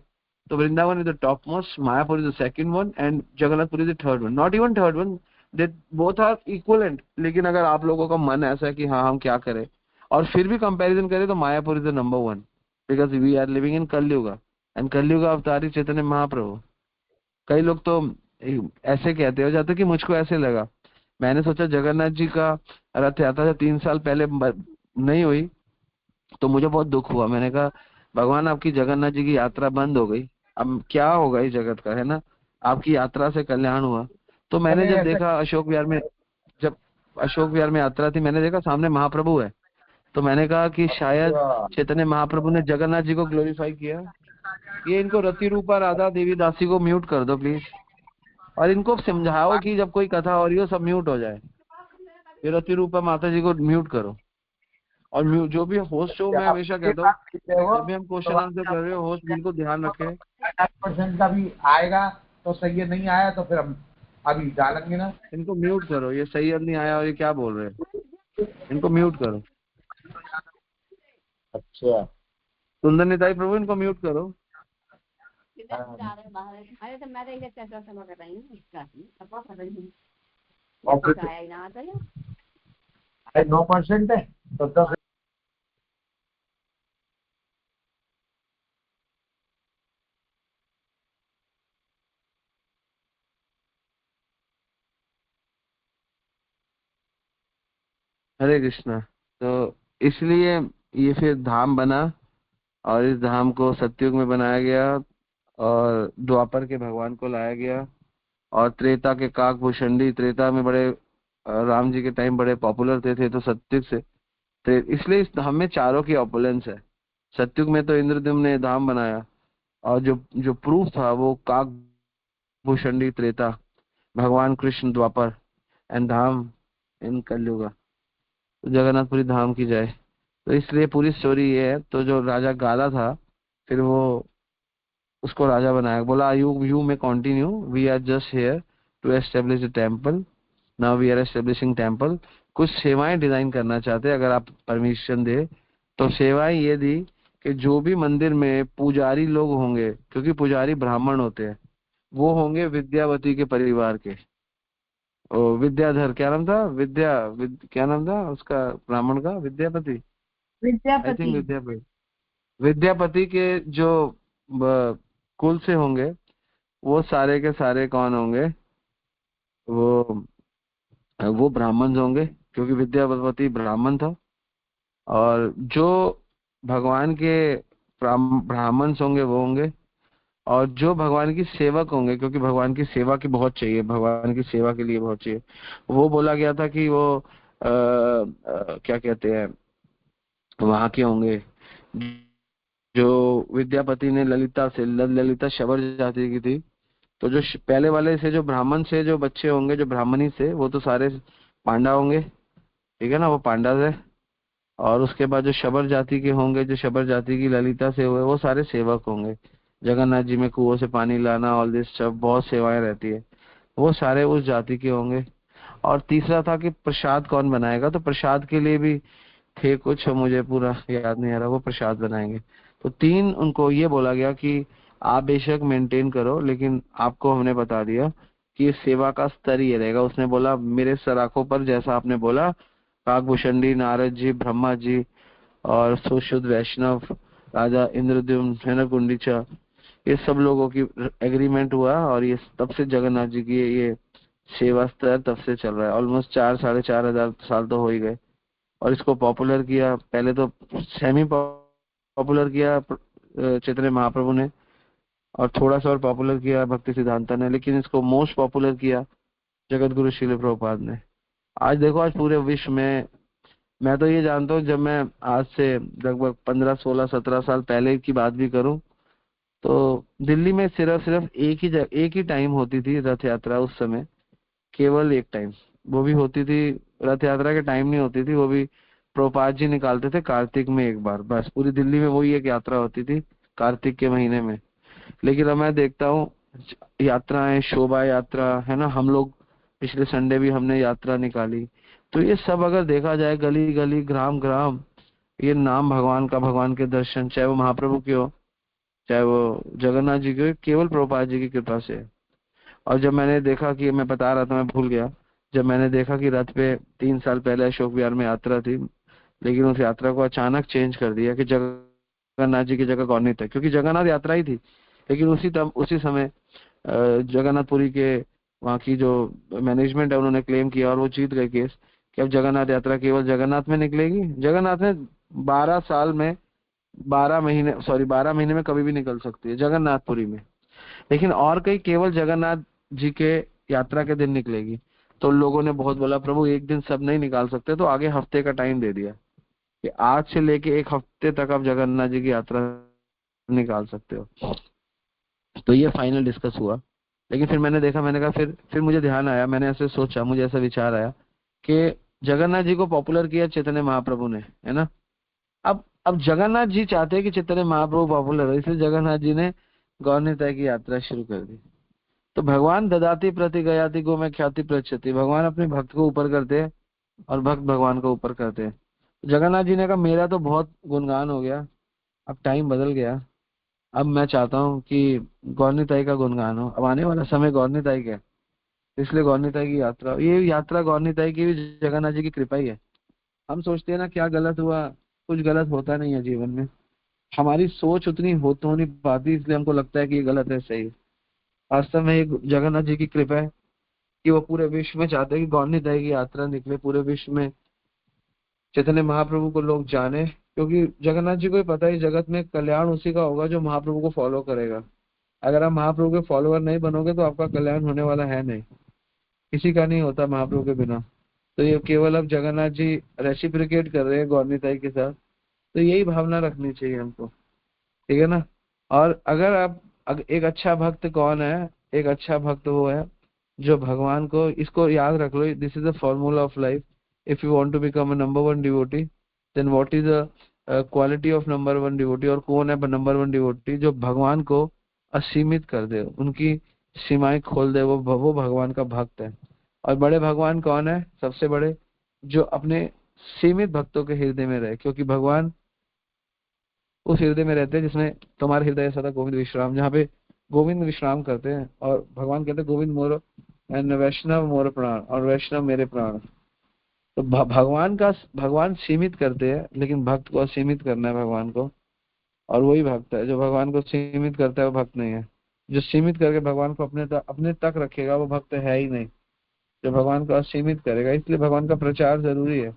तो Vrindavan is the top most, Mayapur is the second one and Jagannathpuri is the third one, not even third one, they both are equivalent. लेकिन अगर आप लोगों का मन ऐसा है कि हाँ हम क्या करें और फिर भी कंपैरिजन करें तो Mayapur is the number 1 because we are living in Kalyuga and Kalyuga avatari Chaitanya महाप्रभु। कई लोग तो ऐसे कहते हो जाते कि मुझको ऐसे लगा, मैंने सोचा जगन्नाथ जी का रथ यात्रा 3 साल पहले नहीं हुई तो मुझे बहुत दुख हुआ। मैंने कहा भगवान आपकी जगन्नाथ जी की यात्रा बंद हो गई, अब क्या होगा इस जगत का, है ना, आपकी यात्रा से कल्याण हुआ। तो मैंने जब देखा अशोक विहार में, जब अशोक विहार में यात्रा थी, मैंने देखा सामने महाप्रभु है, तो मैंने कहा कि शायद चैतन्य महाप्रभु ने जगन्नाथ जी को ग्लोरीफाई किया। ये इनको रति रूपा राधा देवी दासी को म्यूट कर दो प्लीज, और इनको समझाओ कि जब कोई कथा हो रही हो सब म्यूट हो जाए। ये रति रूपा माता जी को म्यूट करो। और जो भी होस्ट हो, मैं हमेशा कहता हूँ जब भी हम क्वेश्चन आंसर कर रहे हो होस्ट बिल्कुल ध्यान रखे। 50% का भी आएगा तो सही है, नहीं आया तो फिर हम अभी डालेंगे ना। इनको म्यूट करो, ये सही है नहीं आया और ये क्या बोल रहे हैं, इनको म्यूट करो। अच्छा सुंदर निताई प्रभु इनको म्यूट करो। और 9% है तो 10 हरे कृष्णा। तो इसलिए ये फिर धाम बना और इस धाम को सतयुग में बनाया गया और द्वापर के भगवान को लाया गया। और त्रेता के काकभूषणी, त्रेता में बड़े राम जी के टाइम बड़े पॉपुलर थे तो सतयुग से इसलिए इस धाम में चारों की ऑपुलेंस है। सतयुग में तो इंद्रद्युम्न ने धाम बनाया और जो प्रूफ था वो काकभूषणी त्रेता, भगवान कृष्ण द्वापर एंड धाम इन कलयुगा। तो जगन्नाथपुरी धाम की जाए। तो इसलिए पूरी स्टोरी ये है। तो जो राजा गाला था फिर वो उसको राजा बनाया, बोला you may continue, we are just here to establish the temple, now we are establishing temple. कुछ सेवाएं डिजाइन करना चाहते हैं, अगर आप परमिशन दे तो सेवाएं ये दी कि जो भी मंदिर में पुजारी लोग होंगे, क्योंकि पुजारी ब्राह्मण होते हैं, वो होंगे विद्यावती के परिवार के। विद्याधर, क्या नाम था, क्या नाम था उसका ब्राह्मण का, विद्यापति, आई थिंक विद्यापति के जो कुल से होंगे वो सारे के सारे कौन होंगे, वो ब्राह्मण होंगे, क्योंकि विद्यापति ब्राह्मण था। और जो भगवान के ब्राह्मण होंगे वो होंगे, और जो भगवान की सेवक होंगे, क्योंकि भगवान की सेवा की बहुत चाहिए, भगवान की सेवा के लिए बहुत चाहिए, वो बोला गया था कि वो क्या कहते हैं वहां के होंगे। जो विद्यापति ने ललिता शबर जाति की थी, तो जो पहले वाले से जो ब्राह्मण से जो बच्चे होंगे, जो ब्राह्मणी से, वो तो सारे पांडा होंगे, ठीक है ना, वो पांडा से। और उसके बाद जो शबर जाति के होंगे, जो शबर जाति की ललिता से हुए, वो सारे सेवक होंगे। जगन्नाथ जी में कुओं से पानी लाना, ऑल दिस सब बहुत सेवाएं रहती है, वो सारे उस जाति के होंगे। और तीसरा था कि प्रसाद कौन बनाएगा, तो प्रसाद के लिए भी थे कुछ, मुझे पूरा याद नहीं आ रहा, वो प्रसाद बनाएंगे। तो 3 उनको ये बोला गया कि आप बेशक मेंटेन करो, लेकिन आपको हमने बता दिया कि सेवा का स्तर ये रहेगा। उसने बोला मेरे सराखों पर, जैसा आपने बोला, काकभूषणी, नारद जी, ब्रह्मा जी और सुशुद्ध वैष्णव, राजा इंद्रद्युम्न, है ना, गुंडीचा, ये सब लोगों की एग्रीमेंट हुआ। और ये तब से जगन्नाथ जी की ये सेवा स्तर तब से चल रहा है। ऑलमोस्ट 4-4,500 साल तो हो ही गए। और इसको पॉपुलर किया, पहले तो सेमी पॉपुलर किया चैतन्य महाप्रभु ने, और थोड़ा सा और पॉपुलर किया भक्ति सिद्धांता ने, लेकिन इसको मोस्ट पॉपुलर किया जगत गुरु श्रील प्रभुपाद ने। आज देखो, आज पूरे विश्व में, मैं तो ये जानता हूँ, जब मैं आज से लगभग 15 16 17 साल पहले की बात भी करूं, तो दिल्ली में सिर्फ सिर्फ एक ही टाइम होती थी रथ यात्रा उस समय, केवल एक टाइम। वो भी होती थी, रथ यात्रा के टाइम नहीं होती थी, वो भी प्रभुपाद जी निकालते थे कार्तिक में एक बार, बस पूरी दिल्ली में वही एक यात्रा होती थी कार्तिक के महीने में। लेकिन अब मैं देखता हूँ यात्राएं, शोभा यात्रा है ना, हम लोग पिछले संडे भी हमने यात्रा निकाली। तो ये सब अगर देखा जाए, गली गली, ग्राम ग्राम, ये नाम भगवान का, भगवान के दर्शन, चाहे वो महाप्रभु के हो, चाहे वो जगन्नाथ जी के हो, केवल प्रभुपाद जी की कृपा से है। और जब मैंने देखा कि, मैं बता रहा था, मैं भूल गया, जब मैंने देखा कि रथ पे 3 साल पहले अशोक विहार में यात्रा थी, लेकिन उस यात्रा को अचानक चेंज कर दिया कि जगन्नाथ जी की जगह गौरनीत है, क्योंकि जगन्नाथ यात्रा ही थी। लेकिन उसी समय जगन्नाथपुरी के वहाँ की जो मैनेजमेंट है, उन्होंने क्लेम किया और वो जीत गए केस कि अब जगन्नाथ यात्रा केवल जगन्नाथ में निकलेगी। जगन्नाथ में 12 साल में 12 महीने, सॉरी 12 महीने में कभी भी निकल सकती है जगन्नाथपुरी में, लेकिन और कहीं केवल जगन्नाथ जी के यात्रा के दिन निकलेगी। तो लोगों ने बहुत बोला, प्रभु एक दिन सब नहीं निकाल सकते, तो आगे हफ्ते का टाइम दे दिया कि आज से लेके एक हफ्ते तक आप जगन्नाथ जी की यात्रा निकाल सकते हो। तो ये फाइनल डिस्कस हुआ। लेकिन फिर मैंने देखा, मैंने कहा, फिर मुझे ध्यान आया, मैंने ऐसे सोचा, मुझे ऐसा विचार आया कि जगन्नाथ जी को पॉपुलर किया चैतन्य महाप्रभु ने, है ना। अब जगन्नाथ जी चाहते हैं कि चैतन्य महाप्रभु पॉपुलर हो, इसलिए जगन्नाथ जी ने गौरनिताई की यात्रा शुरू कर दी। तो भगवान ददाती प्रति गयाति गो में ख्याति प्रचति, भगवान अपने भक्त को ऊपर करते हैं और भक्त भगवान को ऊपर करते हैं। जगन्नाथ जी ने कहा, मेरा तो बहुत गुणगान हो गया, अब टाइम बदल गया, अब मैं चाहता हूँ कि गौरनिताई का गुणगान हो। अब आने वाला समय गौरनिताई का है, इसलिए गौरनिताई की यात्रा, ये यात्रा गौरनिताई की भी जगन्नाथ जी की कृपा ही है। हम सोचते हैं ना क्या गलत हुआ, कुछ गलत होता नहीं है जीवन में, हमारी सोच उतनी तो नहीं पाती, इसलिए हमको लगता है कि ये गलत है, सही है। वास्तव में ये जगन्नाथ जी की कृपा है कि वो पूरे विश्व में चाहते हैं कि गौरनिताई की यात्रा निकले, पूरे विश्व में चैतन्य महाप्रभु को लोग जाने, क्योंकि जगन्नाथ जी को ही पता है जगत में कल्याण उसी का होगा जो महाप्रभु को फॉलो करेगा। अगर आप महाप्रभु के फॉलोअर नहीं बनोगे तो आपका कल्याण होने वाला है नहीं, किसी का नहीं होता महाप्रभु के बिना। तो ये केवल अब जगन्नाथ जी रेसिप्रिकेट कर रहे हैं गौरनिताई के साथ, तो यही भावना रखनी चाहिए हमको, ठीक है ना। और एक अच्छा भक्त कौन है, एक अच्छा भक्त वो है जो भगवान को, इसको याद रख लो, this is the formula of life. If you want to become a number 1 devotee, then what is the quality of number 1 devotee, और कौन है नंबर 1 डिवोटी जो भगवान को असीमित कर दे, उनकी सीमाएं खोल दे, वो भगवान का भक्त है। और बड़े भगवान कौन है, सबसे बड़े, जो अपने सीमित भक्तों के हृदय में रहे, क्योंकि भगवान उस हृदय में रहते हैं जिसमें तुम्हारे हृदय सदा गोविंद विश्राम, जहाँ पे गोविंद विश्राम करते हैं। और भगवान कहते हैं गोविंद मोर एंड वैष्णव मोर प्राण, और वैष्णव मेरे प्राण। तो भगवान सीमित करते हैं, लेकिन भक्त को असीमित करना है भगवान को, और वही भक्त है। जो भगवान को सीमित करता है वो भक्त नहीं है, जो सीमित करके भगवान को अपने तक रखेगा वो भक्त है ही नहीं, जो भगवान को असीमित करेगा। इसलिए भगवान का प्रचार जरूरी है,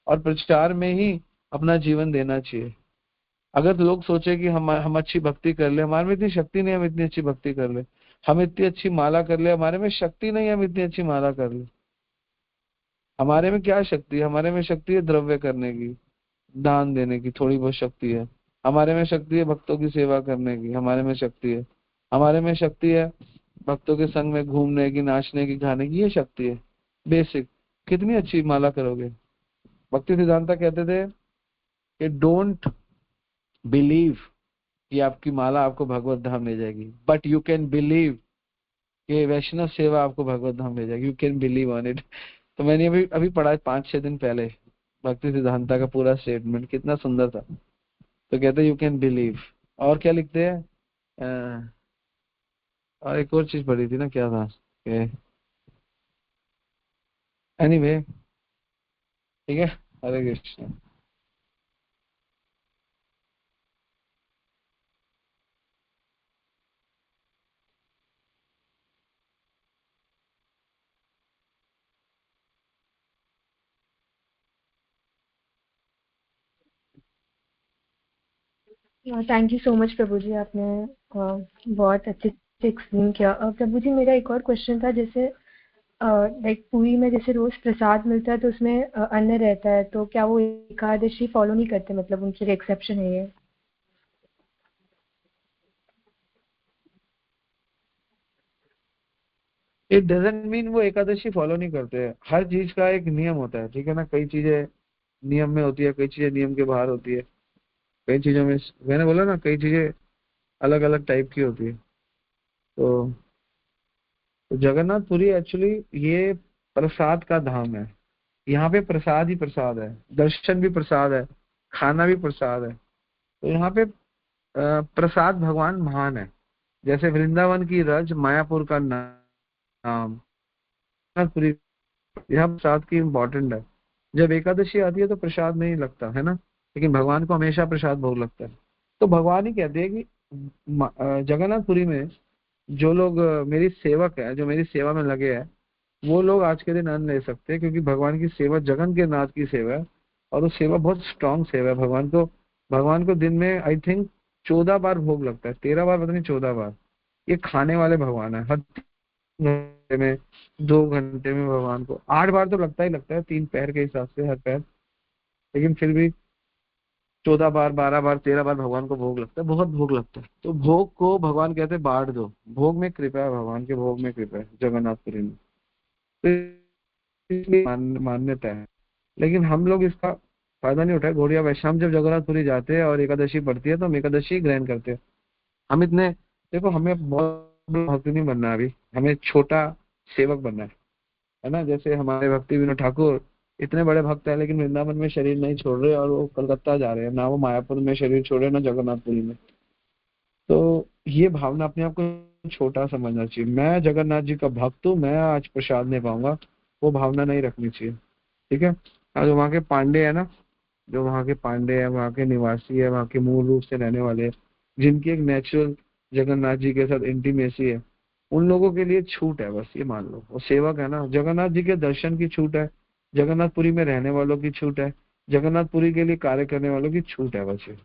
और प्रचार में ही अपना जीवन देना चाहिए। अगर लोग सोचे कि हम अच्छी भक्ति कर ले, हमारे में इतनी शक्ति नहीं, हम इतनी अच्छी भक्ति कर ले, हम इतनी अच्छी माला कर ले, हमारे में शक्ति नहीं, हम इतनी अच्छी माला कर ले। हमारे में क्या शक्ति है, हमारे में शक्ति है द्रव्य करने की, दान देने की, थोड़ी बहुत शक्ति है। हमारे में शक्ति है भक्तों की सेवा करने की, हमारे में शक्ति है। हमारे में शक्ति है भक्तों के संग में घूमने की, नाचने की, खाने की, ये शक्ति है बेसिक। कितनी अच्छी माला करोगे। भक्ति सिद्धांता कहते थे कि डोंट बिलीव कि आपकी माला आपको भगवत धाम ले जाएगी, बट यू कैन बिलीव कि वैष्णव सेवा आपको भगवत धाम ले जाएगी, you can believe on it. तो मैंने अभी अभी पढ़ा 5-6 दिन पहले भक्ति सिद्धांता का पूरा स्टेटमेंट, कितना सुंदर था। तो कहते हैं यू कैन बिलीव। और क्या लिखते हैं, और एक और चीज पढ़ी थी ना, क्या था, एनीवे, ठीक है। Hare Krishna. Thank you so much प्रभु जी, आपने बहुत अच्छे से एक्सप्लेन किया। प्रभु जी, मेरा एक और क्वेश्चन था, जैसे लाइक पुरी में जैसे रोज प्रसाद मिलता है तो उसमें अन्न रहता है, तो क्या वो एकादशी फॉलो नहीं करते, मतलब उनके लिए एक्सेप्शन है ये? इट डजेंट मीन वो एकादशी फॉलो नहीं करते हैं। हर चीज का एक नियम होता है, ठीक है ना। कई चीजें नियम में होती है, कई चीजें नियम के बाहर होती है। कई चीजों में, मैंने बोला ना, कई चीजें अलग अलग टाइप की होती है। तो, तो जगन्नाथपुरी एक्चुअली ये प्रसाद का धाम है। यहाँ पे प्रसाद ही प्रसाद है, दर्शन भी प्रसाद है, खाना भी प्रसाद है। तो यहाँ पे प्रसाद भगवान महान है। जैसे वृंदावन की रज, मायापुर का नाम, जगन्नाथपुरी, यहाँ प्रसाद की इम्पोर्टेंट है। जब एकादशी आती है तो प्रसाद नहीं लगता है ना, लेकिन भगवान को हमेशा प्रसाद भोग लगता है। तो भगवान ही कहते हैं कि जगन्नाथपुरी में जो लोग मेरी सेवक है, जो मेरी सेवा में लगे हैं, वो लोग आज के दिन अन्न ले सकते हैं, क्योंकि भगवान की सेवा जगन के नाथ की सेवा है। और वो सेवा बहुत स्ट्रांग सेवा है। भगवान को दिन में आई थिंक 14 बार भोग लगता है, 13 बार, पता नहीं 14 बार। ये खाने वाले भगवान है। हर 3 घंटे में, 2 घंटे में भगवान को 8 बार तो लगता ही लगता है, 3 पैर के हिसाब से हर पैर। लेकिन फिर भी 14 बार, 12 बार, 13 बार भगवान को भोग लगता है, बहुत भोग लगता है। तो भोग को भगवान कहते हैं बांट दो। भोग में कृपा है, भगवान के भोग में कृपा है जगन्नाथपुरी में। तो इसलिए मान्यता है। लेकिन हम लोग इसका फायदा नहीं उठाए। गौड़िया वैष्णव जब जगन्नाथपुरी जाते हैं और एकादशी पड़ती है तो हम एकादशी ग्रहण करते हैं। हम इतने, देखो, हमें बहुत बड़ा भक्त नहीं बनना है अभी, हमें छोटा सेवक बनना है ना। जैसे हमारे भक्ति विनोद ठाकुर इतने बड़े भक्त हैं, लेकिन वृंदावन में शरीर नहीं छोड़ रहे, और वो कलकत्ता जा रहे हैं ना, वो मायापुर में शरीर छोड़ रहे हैं, ना जगन्नाथपुरी में। तो ये भावना, अपने आप को छोटा समझना चाहिए। मैं जगन्नाथ जी का भक्त हूँ, मैं आज प्रसाद नहीं पाऊंगा, वो भावना नहीं रखनी चाहिए। ठीक है। और जो वहाँ के पांडे है ना, जो वहाँ के पांडे हैं, वहाँ के निवासी है, वहाँ के मूल रूप से रहने वाले हैं, जिनकी एक नेचुरल जगन्नाथ जी के साथ इंटीमेसी है, उन लोगों के लिए छूट है, बस ये मान लो। और सेवक है ना, जगन्नाथ जी के दर्शन की छूट है, जगन्नाथपुरी में रहने वालों की छूट है, जगन्नाथपुरी के लिए कार्य करने वालों की छूट है, बस ये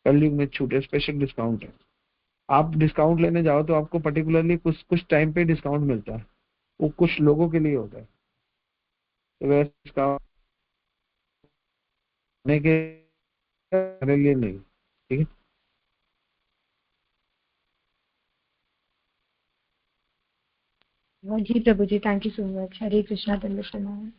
कलयुग में छूट है, स्पेशल डिस्काउंट है। आप डिस्काउंट लेने जाओ तो आपको पर्टिकुलरली कुछ कुछ टाइम पे डिस्काउंट मिलता है, वो कुछ लोगों के लिए होता है। तो वैसे डिस्काउंट लेने के मेरे लिए नहीं। ठीक है। जी प्रभु जी, थैंक यू सो मच। हरे कृष्णा, दंडवत प्रणाम।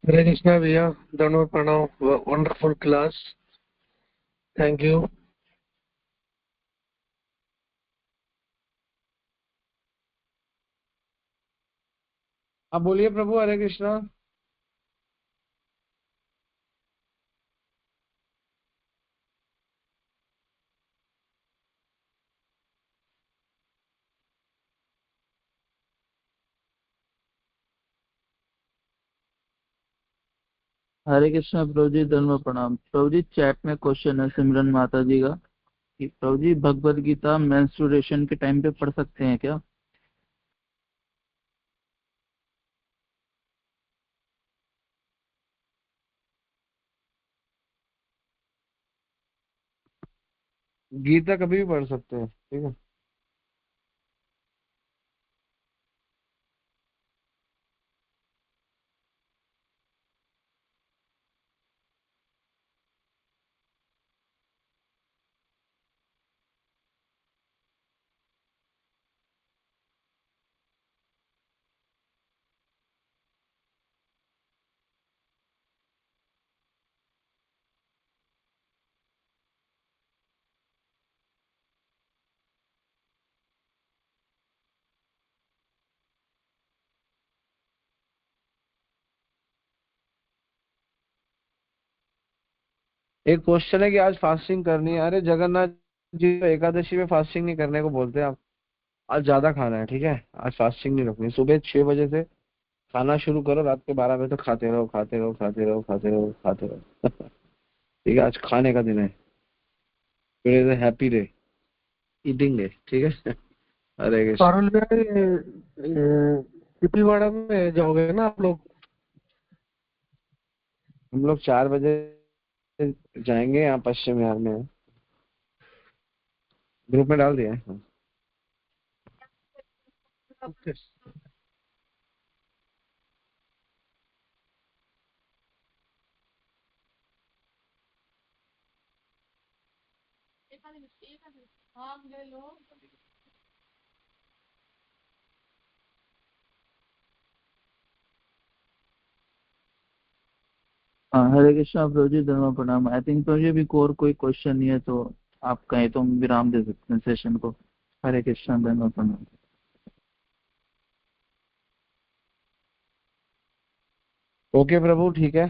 हरे कृष्णा भैया, दोनों प्रणाम। Wonderful class, thank you. आप बोलिए प्रभु, हरे कृष्णा। हरे कृष्णा प्रभु जी, धर्म प्रणाम। प्रभु जी, चैट में क्वेश्चन है सिमरन माता जी का कि प्रभु जी, भगवत गीता मेंस्ट्रुएशन के टाइम पे पढ़ सकते हैं क्या? गीता कभी भी पढ़ सकते हैं, ठीक है। एक क्वेश्चन है कि आज फास्टिंग करनी है। अरे जगन्नाथ जी तो एकादशी में फास्टिंग नहीं करने को बोलते हैं। आप आज ज्यादा खाना है, ठीक है, आज फास्टिंग नहीं रखनी। सुबह 6 बजे से खाना शुरू करो, रात के 12 बजे तक खाते रहो, खाते रहो, खाते रहो, खाते रहो, खाते रहो। ठीक है, आज खाने का दिन है। Today is a happy day, eating day, ठीक है। हरे कृष्ण। पारुल में टिपीवाड़ा में जाओगे ना आप लोग? हम लोग 4 बजे जाएंगे, यहाँ पश्चिम विहार में है। ग्रुप में डाल दिया है। ओके। हाँ, हरे कृष्णा प्रभु जी, धर्म प्रणाम। आई थिंक तो ये भी और कोई क्वेश्चन नहीं है, तो आप कहें तो हम विराम दे सकते हैं सेशन को। हरे कृष्णा, धर्म प्रणाम। ओके प्रभु, ठीक है।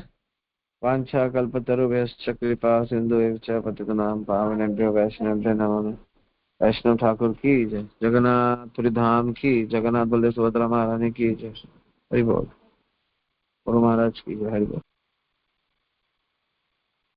वांछा कल्पतरुभ्यश्च कृपा सिंधुभ्यः च पतितनां पावनेभ्यो वैष्णवेभ्यो नमः। वैष्णव ठाकुर की जय, जगन्नाथ धाम की, जगन्नाथ बलदेव सुभद्रा महारानी की जय। हरि बोल। गुरु महाराज की जय। हरि बोल।